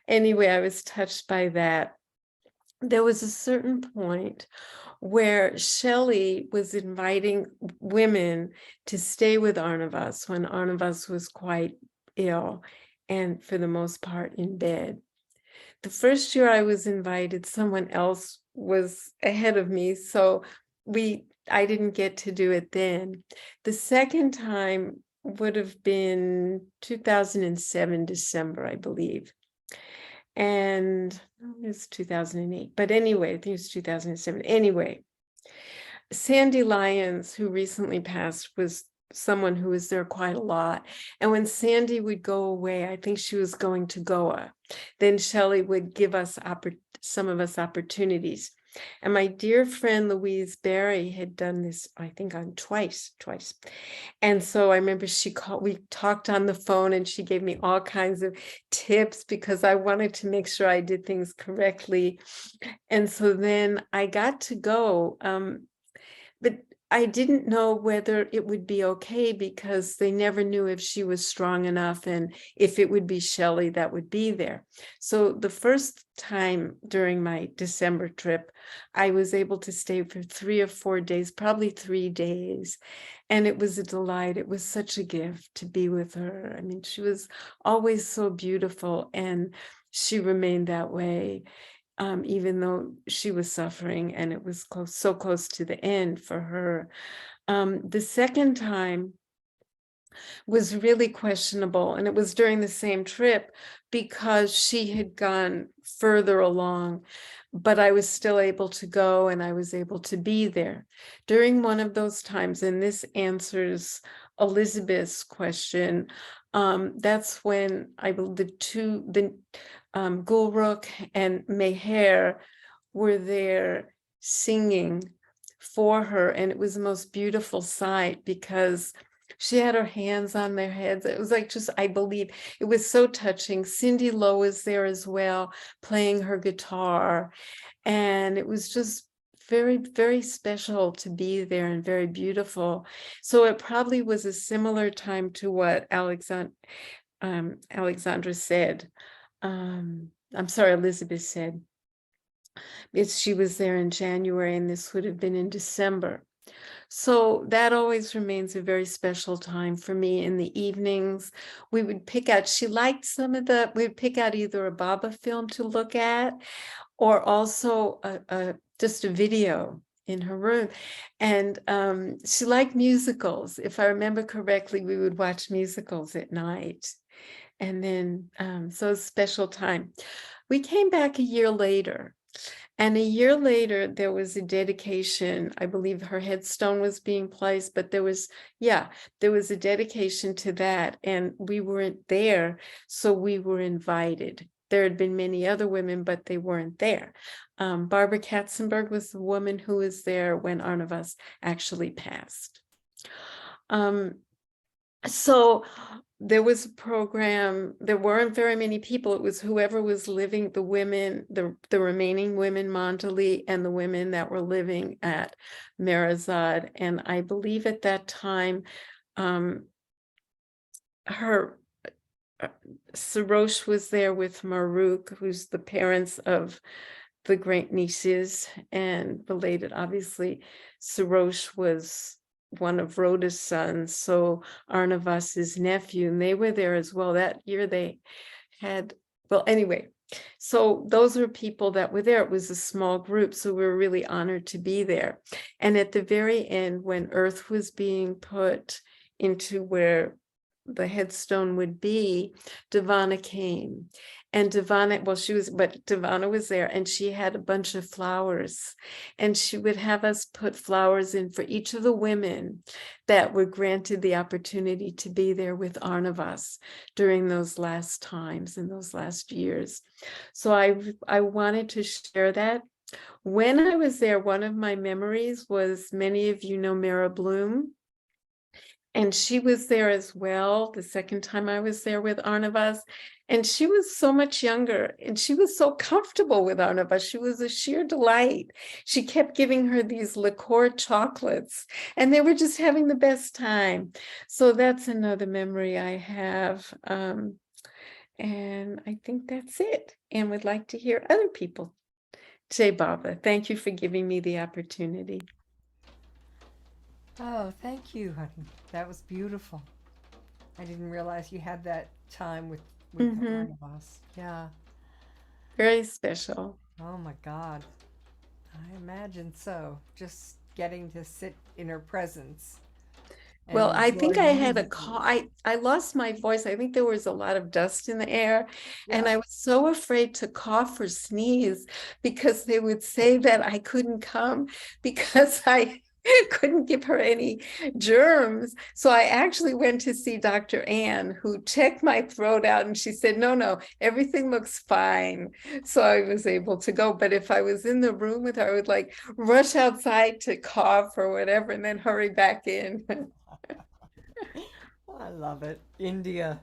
Anyway, I was touched by that. There was a certain point where Shelley was inviting women to stay with Arnavaz when Arnavaz was quite ill and for the most part in bed. The first year I was invited, someone else was ahead of me, so I didn't get to do it then. The second time would have been 2007, December, I believe. And it was 2008, but anyway, I think it was 2007. Anyway, Sandy Lyons, who recently passed, was someone who was there quite a lot. And when Sandy would go away, I think she was going to Goa, then Shelley would give us some of us opportunities. And my dear friend Louise Barry had done this, I think, on twice. And so I remember we talked on the phone, and she gave me all kinds of tips because I wanted to make sure I did things correctly. And so then I got to go, but I didn't know whether it would be okay because they never knew if she was strong enough and if it would be Shelley that would be there. So the first time during my December trip, I was able to stay for 3 or 4 days, probably 3 days. And it was a delight. It was such a gift to be with her. I mean, she was always so beautiful, and she remained that way. Even though she was suffering and it was so close to the end for her. The second time was really questionable, and it was during the same trip because she had gone further along, but I was still able to go and I was able to be there. During one of those times, and this answers Elizabeth's question, that's when Gulrukh and Meher were there singing for her, and it was the most beautiful sight because she had her hands on their heads. It was like I believe it was so touching. Cindy Lowe was there as well, playing her guitar, and it was just very, very special to be there and very beautiful. So it probably was a similar time to what Alexandra said. Elizabeth said. She was there in January, and this would have been in December. So that always remains a very special time for me. In the evenings, we would pick out, we'd pick out either a Baba film to look at, or also just a video in her room. And she liked musicals. If I remember correctly, we would watch musicals at night. And then, so a special time. We came back a year later. And a year later, there was a dedication. I believe her headstone was being placed, but there was a dedication to that. And we weren't there, so we were invited. There had been many other women, but they weren't there. Barbara Katzenberg was the woman who was there when Arnavaz actually passed. So there was a program. There weren't very many people. It was whoever was living, the women, the remaining women, Mandali, and the women that were living at Merazad. And I believe at that time, Sarosh was there with Maruk, who's the parents of the great nieces, and related, obviously. Sarosh was one of Rhoda's sons, so Arnavaz's nephew, and they were there as well. That year they had, anyway, so those were people that were there. It was a small group, so we were really honored to be there. And at the very end, when Earth was being put into where the headstone would be, Devana came. And Devana, well, Devana was there, and she had a bunch of flowers, and she would have us put flowers in for each of the women that were granted the opportunity to be there with Arnavaz during those last times and those last years. So I wanted to share that. When I was there, one of my memories was, many of you know Mara Bloom, and she was there as well the second time I was there with Arnavaz. And she was so much younger, and she was so comfortable with Arnavaz. She was a sheer delight. She kept giving her these liqueur chocolates, and they were just having the best time. So that's another memory I have. And I think that's it. And would like to hear other people. Jai Baba, thank you for giving me the opportunity. Oh, thank you, honey. That was beautiful. I didn't realize you had that time with Mhm. Arnavaz. Yeah. Very special. Oh my God. I imagine so. Just getting to sit in her presence. and Well, I think enjoy I had a music. call. I lost my voice. I think there was a lot of dust in the air, and Yeah. I was so afraid to cough or sneeze because they would say that I couldn't come because I couldn't give her any germs. So I actually went to see Dr. Ann, who checked my throat out, and she said, no, everything looks fine. So I was able to go. But if I was in the room with her, I would like rush outside to cough or whatever, and then hurry back in. I love it. India.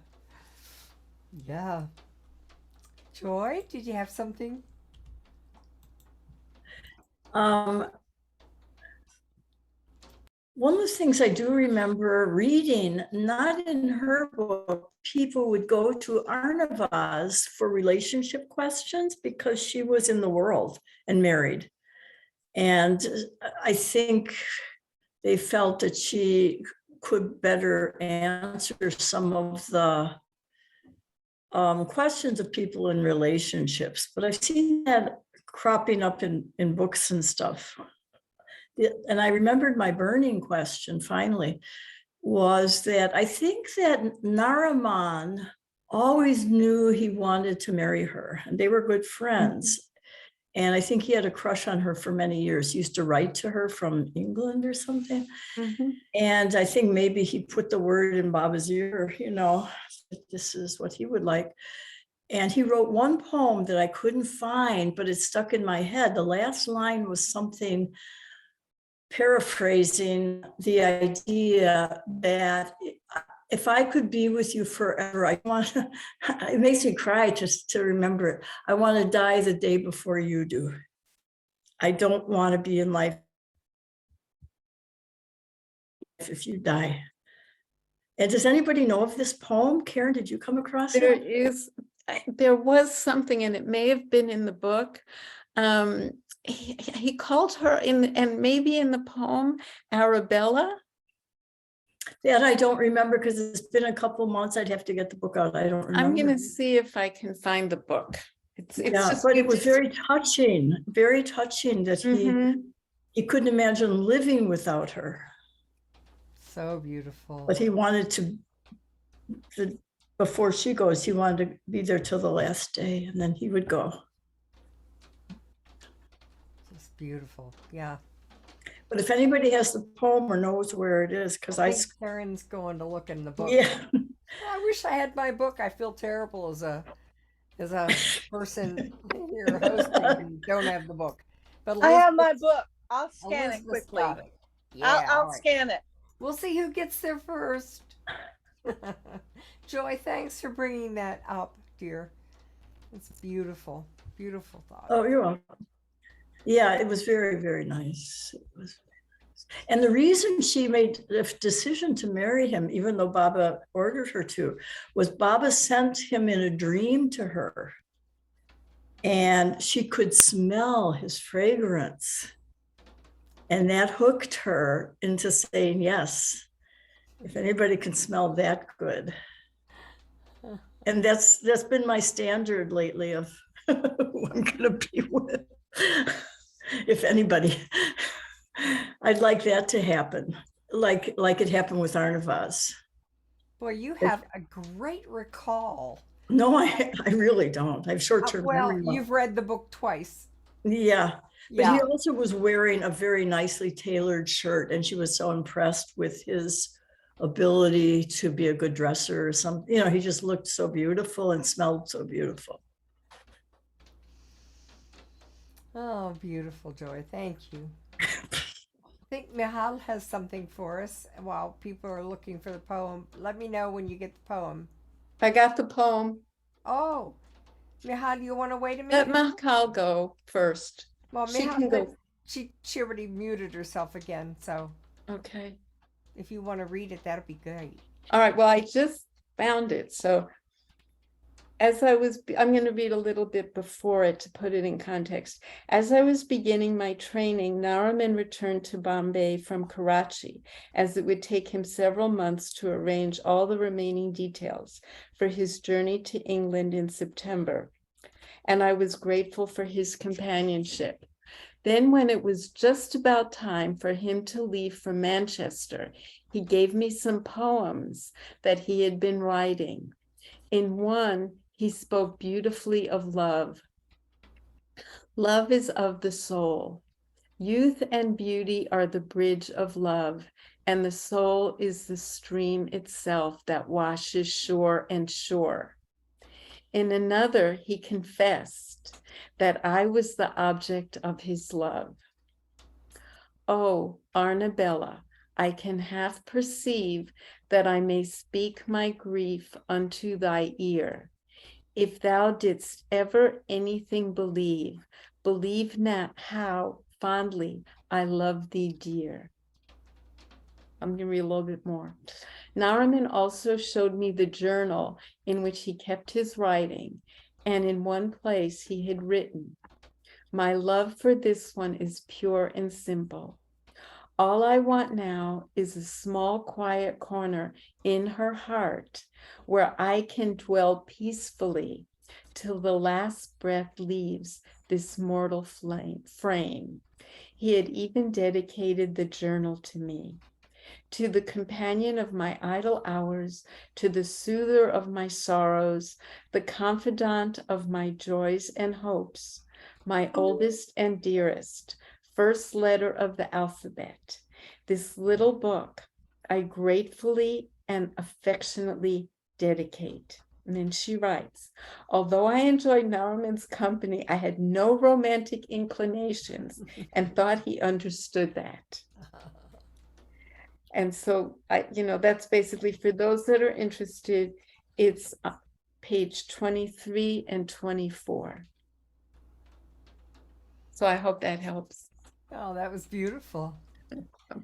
Yeah. Joy, did you have something? One of the things I do remember reading, not in her book, people would go to Arnavaz for relationship questions because she was in the world and married. And I think they felt that she could better answer some of the questions of people in relationships. But I've seen that cropping up in books and stuff. And I remembered my burning question finally was that I think that Naraman always knew he wanted to marry her, and they were good friends. And I think he had a crush on her for many years. He used to write to her from England or something. And I think maybe he put the word in Baba's ear, this is what he would like. And he wrote one poem that I couldn't find, but it stuck in my head. The last line was something paraphrasing the idea that if I could be with you forever, I want to, it makes me cry just to remember it. I want to die the day before you do. I don't want to be in life if you die. And does anybody know of this poem? Karen, did you come across it? There was something, and it may have been in the book. He called her and maybe in the poem, Arabella. That I don't remember because it's been a couple months. I'd have to get the book out. I don't remember. I'm going to see if I can find the book. But it was very touching that he couldn't imagine living without her. So beautiful. But he wanted to, before she goes, he wanted to be there till the last day, and then he would go. Just beautiful. Yeah. But if anybody has the poem or knows where it is, because I think Karen's going to look in the book. Yeah. I wish I had my book. I feel terrible as a person here hosting and don't have the book. But I have my book. I'll scan it quickly. Yeah, I'll scan it. We'll see who gets there first. Joy, thanks for bringing that up, dear. It's beautiful, beautiful thought. Oh, you're welcome. Yeah, it was very, very nice. It was very nice. And the reason she made the decision to marry him, even though Baba ordered her to, was Baba sent him in a dream to her. And she could smell his fragrance. And that hooked her into saying yes. If anybody can smell that good. And that's been my standard lately of who I'm gonna be with. If anybody, I'd like that to happen, like it happened with Arnavaz. Boy, you have a great recall. No, I really don't. I have short-term Well, memory loss. you've read the book twice. Yeah, but he Yeah. also was wearing a very nicely tailored shirt, and she was so impressed with his ability to be a good dresser or something. You know, he just looked so beautiful and smelled so beautiful. Oh, beautiful, Joy. Thank you. I think Mihal has something for us while people are looking for the poem. Let me know when you get the poem. I got the poem. Oh, Mihal, you want to wait a Let minute? Mahal go first. Well, She Mihal, can go. she already muted herself again. So Okay. if you want to read it, that'll be great. All right. Well, I just found it. So I'm going to read a little bit before it to put it in context. As I was beginning my training, Nariman returned to Bombay from Karachi, as it would take him several months to arrange all the remaining details for his journey to England in September. And I was grateful for his companionship. Then, when it was just about time for him to leave for Manchester, he gave me some poems that he had been writing. In one, he spoke beautifully of love. Love is of the soul. Youth and beauty are the bridge of love, and the soul is the stream itself that washes shore and shore. In another, he confessed that I was the object of his love. Oh, Arnabella, I can half perceive that I may speak my grief unto thy ear. If thou didst ever anything believe not how fondly I love thee, dear. I'm going to read a little bit more. Nariman also showed me the journal in which he kept his writing, and in one place he had written, "My love for this one is pure and simple. All I want now is a small quiet corner in her heart where I can dwell peacefully till the last breath leaves this mortal frame." He had even dedicated the journal to me. To the companion of my idle hours, to the soother of my sorrows, the confidant of my joys and hopes, my oldest and dearest, first letter of the alphabet, this little book I gratefully and affectionately dedicate. And then she writes, although I enjoyed Nariman's company, I had no romantic inclinations and thought he understood that. And so, that's basically, for those that are interested, it's page 23 and 24. So I hope that helps. Oh, that was beautiful.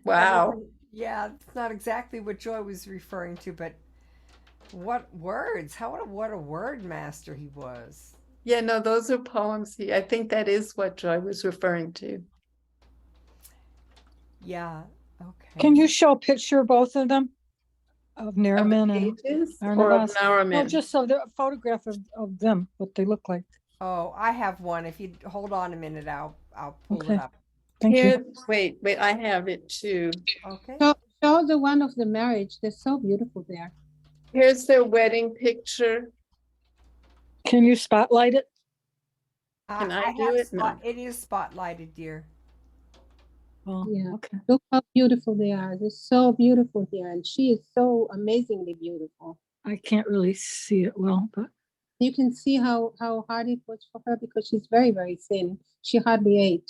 Wow. Yeah, it's not exactly what Joy was referring to, but what words? What a word master he was. Yeah, no, those are poems. I think that is what Joy was referring to. Yeah. Okay. Can you show a picture of both of them? Of Nariman and Pages or of Arnavaz? Nariman? No, just so the photograph of them, what they look like. Oh, I have one. If you hold on a minute, I'll pull Okay. it up. Thank you. Here, wait, I have it too. Okay. Show the one of the marriage. They're so beautiful there. Here's their wedding picture. Can you spotlight it? Can I have do it? No. It is spotlighted, dear. Oh, Yeah. okay. Look how beautiful they are. They're so beautiful here. And she is so amazingly beautiful. I can't really see it well, but You can see how hard it was for her because she's very, very thin. She hardly ate.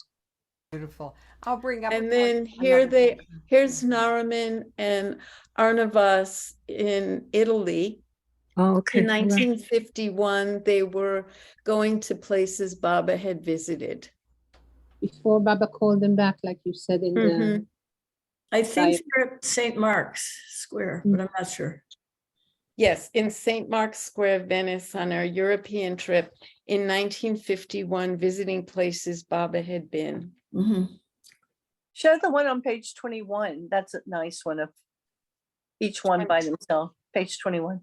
Beautiful. I'll bring up. And then here's Nariman and Arnavaz in Italy. oh, okay. In Right. 1951, they were going to places Baba had visited. Before Baba called them back, like you said in the Mhm. I think they're at St. Mark's Square, but I'm not sure. Yes, in St. Mark's Square, Venice, on our European trip in 1951, visiting places Baba had been. Mhm. Show the one on page 21. That's a nice one of each one by themselves. Page 21.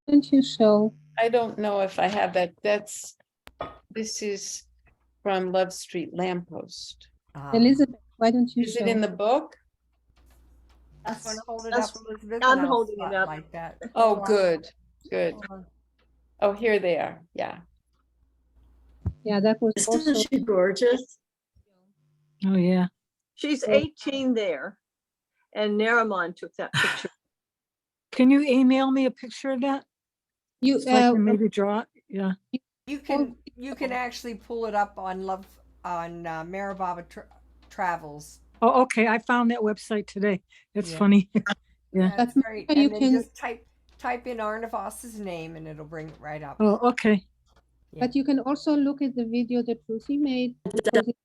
Didn't you show? I don't know if I have that. This is from Love Street Lamppost. Elizabeth, why don't you Is show? it in the book? Just want to hold it That's- up, Elizabeth. I'm and I'll holding it up. spotlight that. Oh, Hold on. good, good. Hold on. Oh, here they are. Yeah. Yeah, that was Isn't also, she gorgeous? Oh, yeah. She's Oh. 18 there. And Nariman took that picture. Can you email me a picture of that? you, So I can maybe draw it? Yeah. You can actually pull it up on Marababa Travels. Oh, okay. I found that website today. It's Yeah. funny. Yeah. That's But great. you And then can- just type in Arnavaz's name and it'll bring it right up. Oh, okay. Yeah. But you can also look at the video that Lucy made, because it's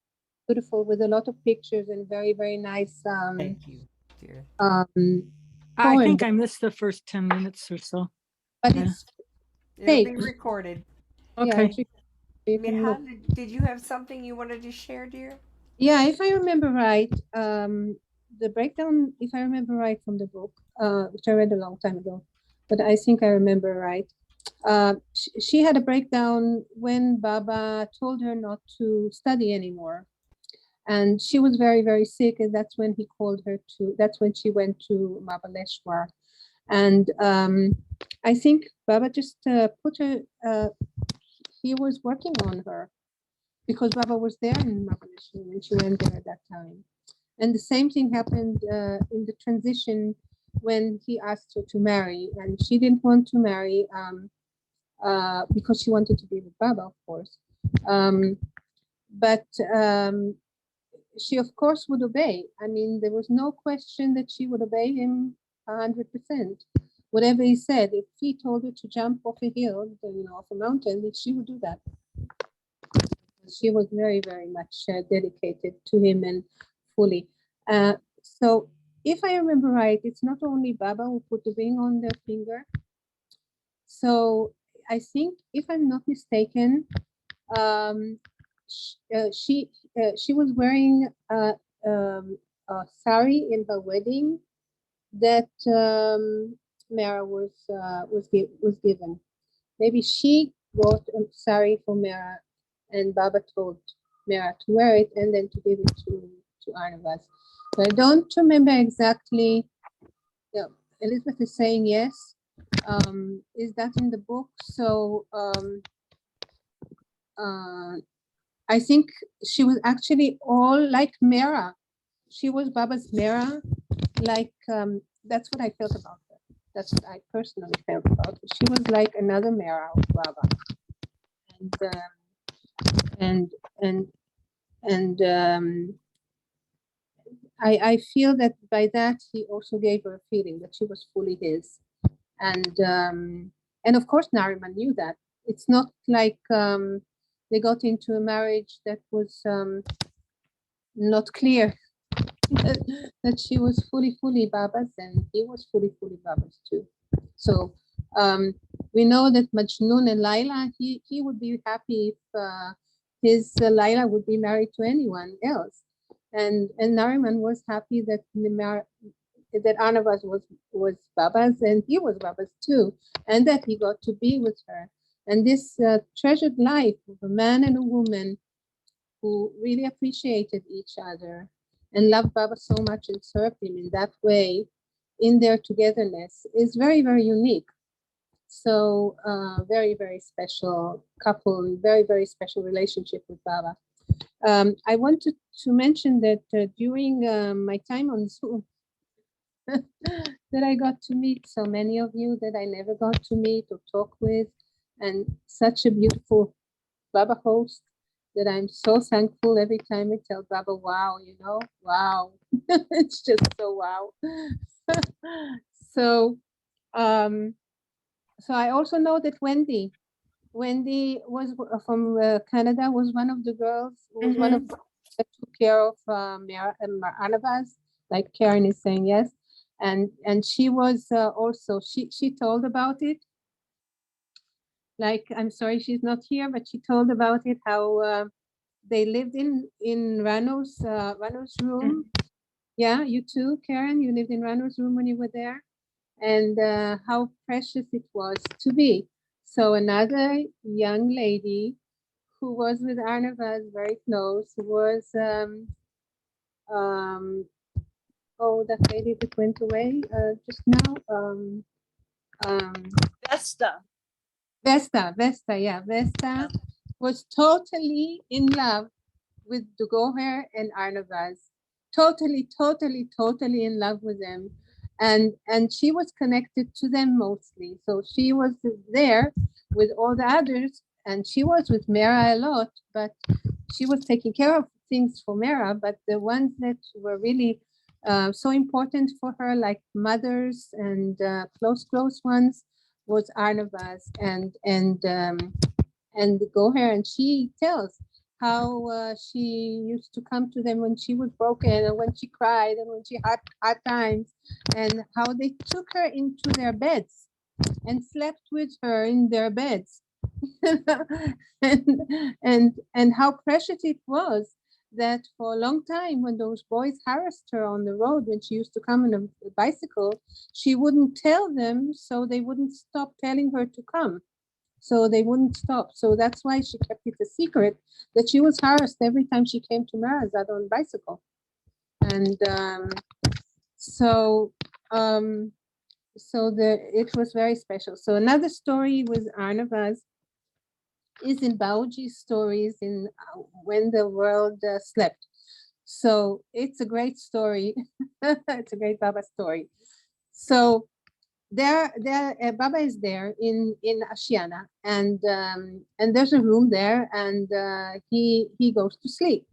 beautiful with a lot of pictures and very, very nice Thank you, dear. I poem. think I missed the first 10 minutes or so. But Yeah. it's It'll be Thanks. recorded. yeah, Okay. it's you can look. Did you have something you wanted to share, dear? Yeah, if I remember right, the breakdown, if I remember right from the book, which I read a long time ago, but I think I remember right. She had a breakdown when Baba told her not to study anymore. And she was very, very sick. And that's when he called her that's when she went to Mahabaleshwar. And I think Baba just put her, he was working on her, because Baba was there in Mahabaleshwar when she went there at that time. And the same thing happened in the transition when he asked her to marry, and she didn't want to marry because she wanted to be with Baba, of course. But she, of course, would obey. I mean, there was no question that she would obey him 100%. Whatever he said, if he told her to jump off a hill, off a mountain, then she would do that. She was very, very much dedicated to him and fully. So if I remember right, it's not only Baba who put the ring on their finger. So I think, if I'm not mistaken, she was wearing a sari in her wedding that Mara was given. Maybe she bought a sari for Mara, and Baba told Mara to wear it and then to give it to Arnavaz. So I don't remember exactly. Yeah, Elizabeth is saying yes. Is that in the book? So I think she was actually all like Mara. She was Baba's Mara. Like that's what I felt about her. That's what I personally felt about her. She was like another Mara of Baba. I feel that by that he also gave her a feeling that she was fully his, and of course Nariman knew that. It's not like they got into a marriage that was not clear that she was fully Baba's and he was fully Baba's too. So we know that Majnun and Laila, he would be happy if his Laila would be married to anyone else. And Nariman was happy that that Arnavaz was Baba's and he was Baba's too, and that he got to be with her. And this treasured life of a man and a woman who really appreciated each other and loved Baba so much and served him in that way in their togetherness is very, very unique. So very, very special couple, very, very special relationship with Baba. I wanted to mention that during my time on Zoom, that I got to meet so many of you that I never got to meet or talk with, and such a beautiful Baba host that I'm so thankful every time I tell Baba, wow, wow. It's just so wow. So I also know that Wendy was from Canada, was one of the girls, was one of that took care of Arnavaz, like Karen is saying, yes. And she was also, she told about it. Like, I'm sorry she's not here, but she told about it, how they lived in Rano's room. Yeah, you too, Karen, you lived in Rano's room when you were there. And how precious it was to be. So another young lady who was with Arnavaz very close was Oh, that lady that went away just now. Vesta. Vesta, yeah. Vesta was totally in love with the Goher and Arnavaz. Totally in love with them. And she was connected to them mostly. So she was there with all the others, and she was with Mera a lot, but she was taking care of things for Mera, but the ones that were really so important for her, like mothers and close ones, was Arnavaz and Goher. And she tells how she used to come to them when she was broken and when she cried and when she had hard times, and how they took her into their beds and slept with her in their beds. and how precious it was that for a long time, when those boys harassed her on the road when she used to come on a bicycle, she wouldn't tell them, so they wouldn't stop telling her to come. So they wouldn't stop. So that's why she kept it a secret that she was harassed every time she came to Marazad on bicycle. And it was very special. So another story with Arnavaz is in Baoji's stories in When the World Slept. So it's a great story. It's a great Baba story. So there Baba is there in Ashiana, and there's a room there, and he goes to sleep.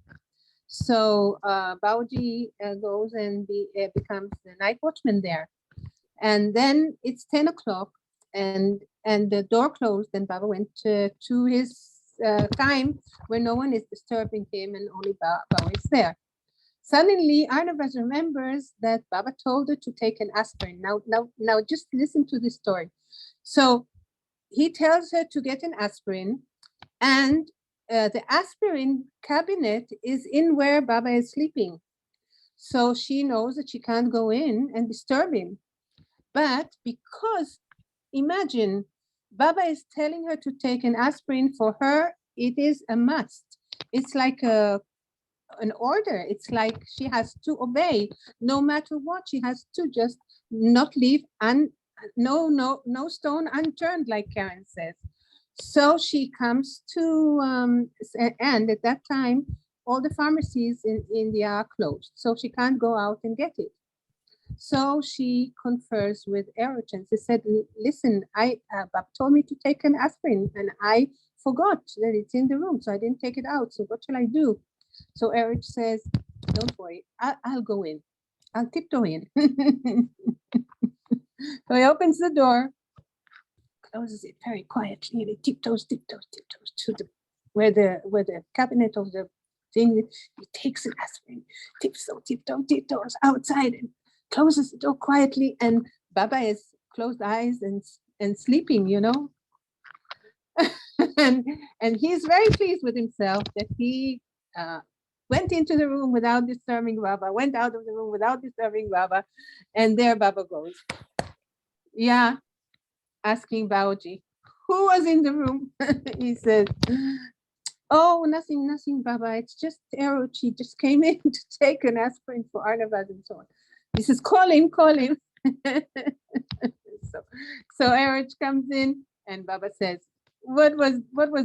So Baoji goes and becomes the night watchman there. And then it's 10 o'clock and the door closed, and Baba went to his time where no one is disturbing him and only Baba is there. Suddenly, Arnavaz remembers that Baba told her to take an aspirin. Now, just listen to this story. So he tells her to get an aspirin, and the aspirin cabinet is in where Baba is sleeping. So she knows that she can't go in and disturb him. But because, imagine, Baba is telling her to take an aspirin, for her, it is a must. It's like an order. It's like she has to obey no matter what. She has to just not leave no stone unturned, like Karen says. So she comes to and at that time all the pharmacies in India are closed, so she can't go out and get it. So she confers with Erich, and she said, listen, Bab told me to take an aspirin and I forgot that it's in the room, so I didn't take it out. So what shall I do? So Erich says, don't worry, I'll go in. I'll tiptoe in. So he opens the door, closes it very quietly, and he tiptoes to where the cabinet of the thing is. He takes an aspirin, tiptoes outside and closes the door quietly, and Baba is closed eyes and sleeping, you know. and he's very pleased with himself that he went into the room without disturbing Baba, went out of the room without disturbing Baba, and there Baba goes. Yeah, asking Baoji, who was in the room? He says, oh, nothing, Baba. It's just Erich. He just came in to take an aspirin for Arnavaz and so on. He says, call him. So Erich comes in, and Baba says, what was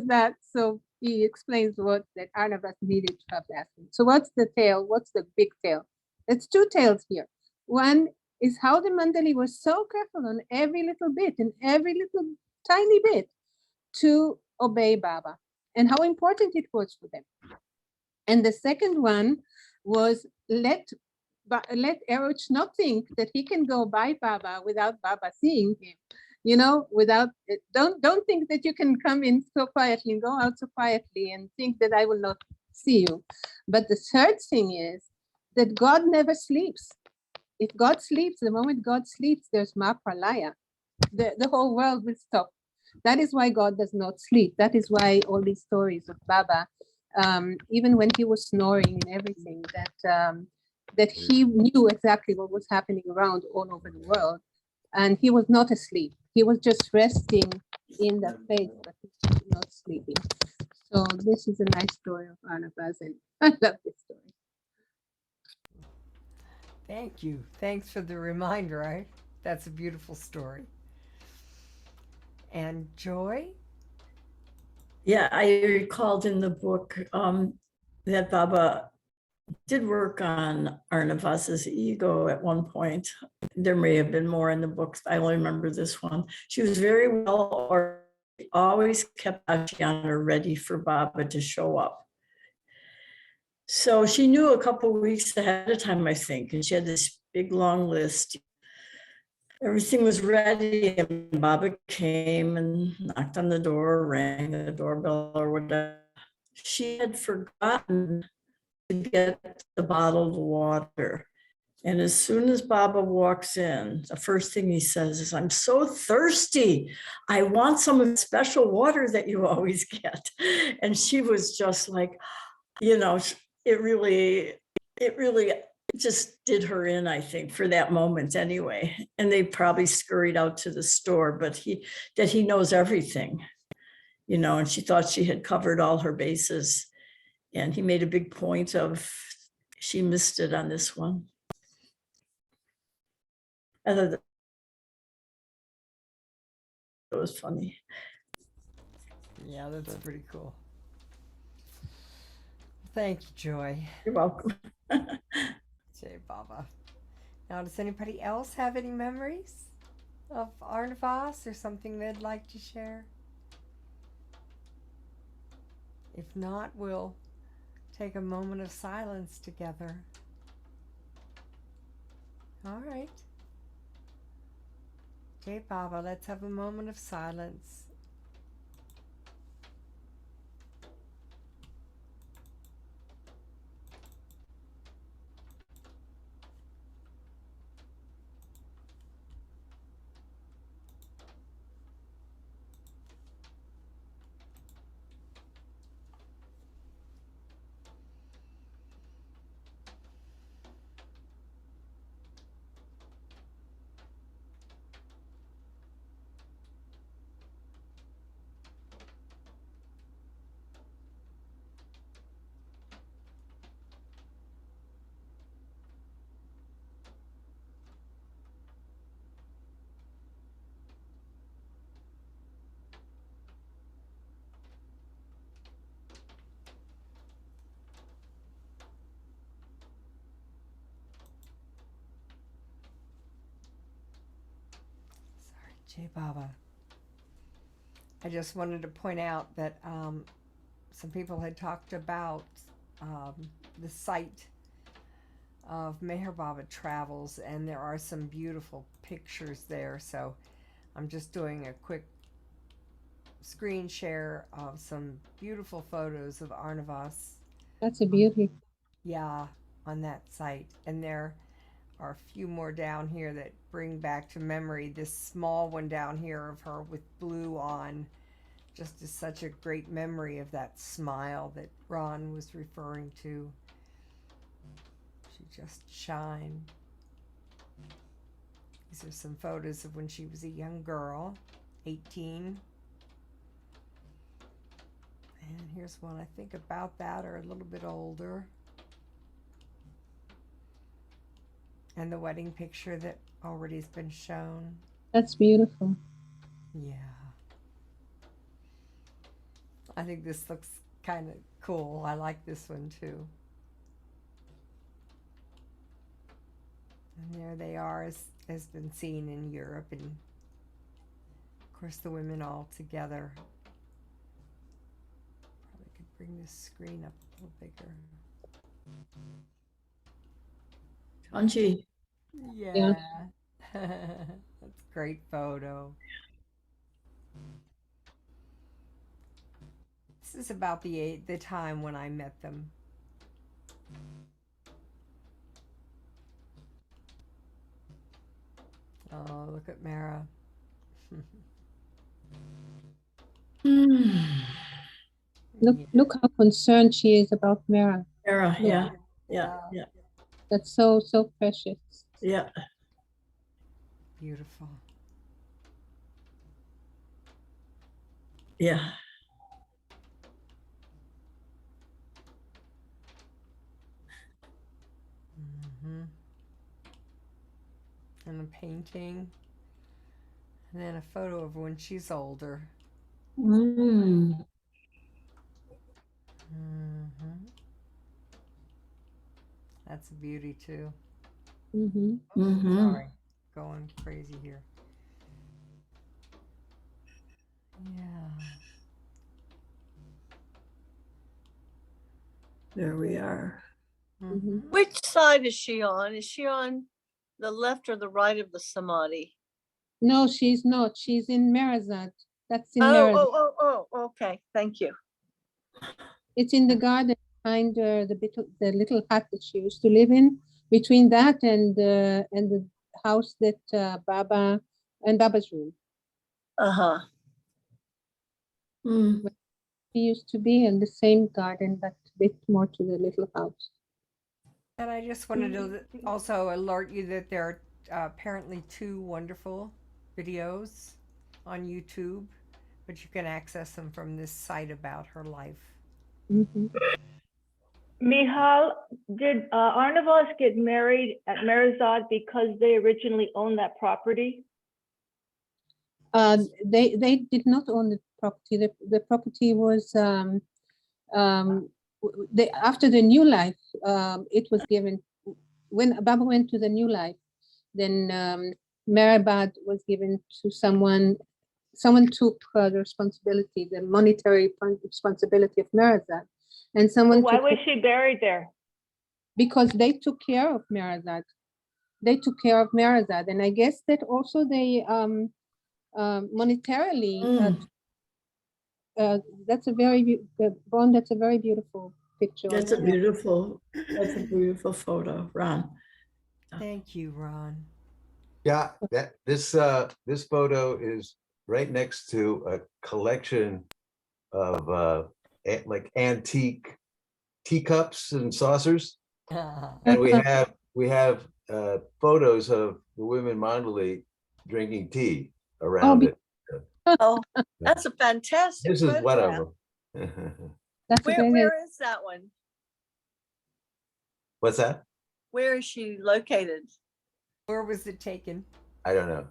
that? So he explains that Arnavaz needed to have the aspirin. So what's the tale? What's the big tale? It's two tales here. One is how the Mandali was so careful on every little bit and every little tiny bit to obey Baba, and how important it was for them. And the second one was let Erich not think that he can go by Baba without Baba seeing him. You know, don't think that you can come in so quietly and go out so quietly and think that I will not see you. But the third thing is that God never sleeps. If God sleeps, the moment God sleeps, there's Mahapralaya. The whole world will stop. That is why God does not sleep. That is why all these stories of Baba, even when he was snoring and everything, that he knew exactly what was happening around all over the world. And he was not asleep. He was just resting in that place, but he was not sleeping. So this is a nice story of Arnavaz, and I love this story. Thank you. Thanks for the reminder. That's a beautiful story. And Joy? Yeah, I recalled in the book that Baba did work on Arnavaz's ego at one point. There may have been more in the books. I only remember this one. She was very well organized, always kept Ashiana ready for Baba to show up. So she knew a couple of weeks ahead of time, I think, and she had this big long list. Everything was ready, and Baba came and knocked on the door, rang the doorbell or whatever. She had forgotten to get the bottled water. And as soon as Baba walks in, the first thing he says is, "I'm so thirsty. I want some of the special water that you always get." And she was just like, you know, it really just did her in, I think, for that moment anyway. And they probably scurried out to the store, but he knows everything, you know, and she thought she had covered all her bases. And he made a big point of she missed it on this one. I thought that was funny. Yeah, that's pretty cool. Thank you, Joy. You're welcome. Jay Baba. Now, does anybody else have any memories of Arnavaz or something they'd like to share? If not, we'll take a moment of silence together. All right. Jay Baba, let's have a moment of silence. Jay Baba. I just wanted to point out that some people had talked about the site of Meher Baba Travels, and there are some beautiful pictures there. So I'm just doing a quick screen share of some beautiful photos of Arnavaz. That's a beauty. Yeah, on that site. And there are a few more down here that bring back to memory this small one down here of her with blue on. Just is such a great memory of that smile that Ron was referring to. She just shined. These are some photos of when she was a young girl, 18. And here's one I think about that, or a little bit older. And the wedding picture that already has been shown. That's beautiful. Yeah. I think this looks kind of cool. I like this one too. And there they are, as been seen in Europe, and of course the women all together. Probably could bring this screen up a little bigger. Anji. Yeah. That's a great photo. This is about the time when I met them. Oh, look at Mara. Look how concerned she is about Mara. Sarah, yeah. That's so precious. Yeah. Beautiful. Yeah. Mm-hmm. painting. And then a photo of when she's older. Mm. That's a beauty too. Mm-hmm. Mhm. Sorry, going crazy here. Yeah. There we are. Mm-hmm. Which side is she on? Is she on the left or the right of the samadhi? No, she's not. She's in Merazad. That's in Oh, Merazad. oh, okay. Thank you. It's in the garden behind the little hut that she used to live in. Between that and the house that Baba's room. Uh-huh. Mm. She used to be in the same garden, but a bit more to the little house. And I just wanted to also alert you that there are apparently 2 wonderful videos on YouTube, but you can access them from this site about her life. Mm-hmm. Mihal, did Arnavaz get married at Merazad because they originally owned that property? They did not own the property. The property was after the new life. It was given when Baba went to the new life. Then Mehrabad was given to someone. Someone took the responsibility, the monetary responsibility of Merazad, and So someone why took was she buried there? because they took care of Merazad. They took care of Merazad, and I guess that also they monetarily. Mm. That's a Ron. That's a very beautiful picture. That's a beautiful photo, Ron. Thank you, Ron. Yeah, this photo is right next to a collection of like antique teacups and saucers, and we have photos of the women Mandali drinking tea around it. Oh, that's a fantastic This is one photograph. of them. That's a very Where is that one? What's that? Where is she located? Where was it taken? I don't know.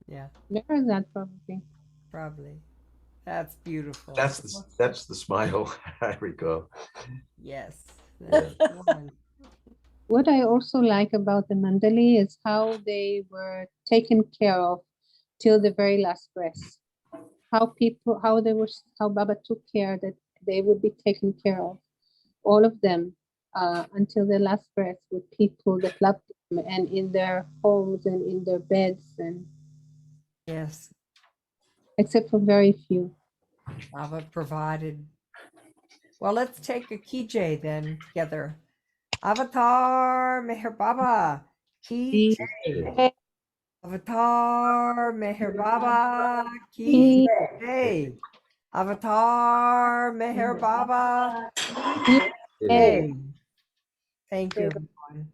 Yeah, Merazad probably. probably. That's beautiful. That's the smile I recall. Yes. That's the one. What I also like about the Mandali is how they were taken care of till the very last breath. How Baba took care that they would be taken care of, all of them, until their last breath, with people that loved them and in their homes and in their beds, and Yes, except for very few. Baba provided. Well, let's take a Kijay then together. Avatar Meher Baba. Kijay. Avatar Meher Baba. Kijay. Avatar Meher Baba. Kijay. Thank you, everyone.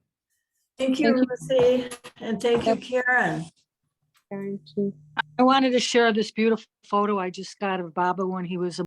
Thank you, Lucy, and thank you, Karen. Karen too. I wanted to share this beautiful photo I just got of Baba when he was a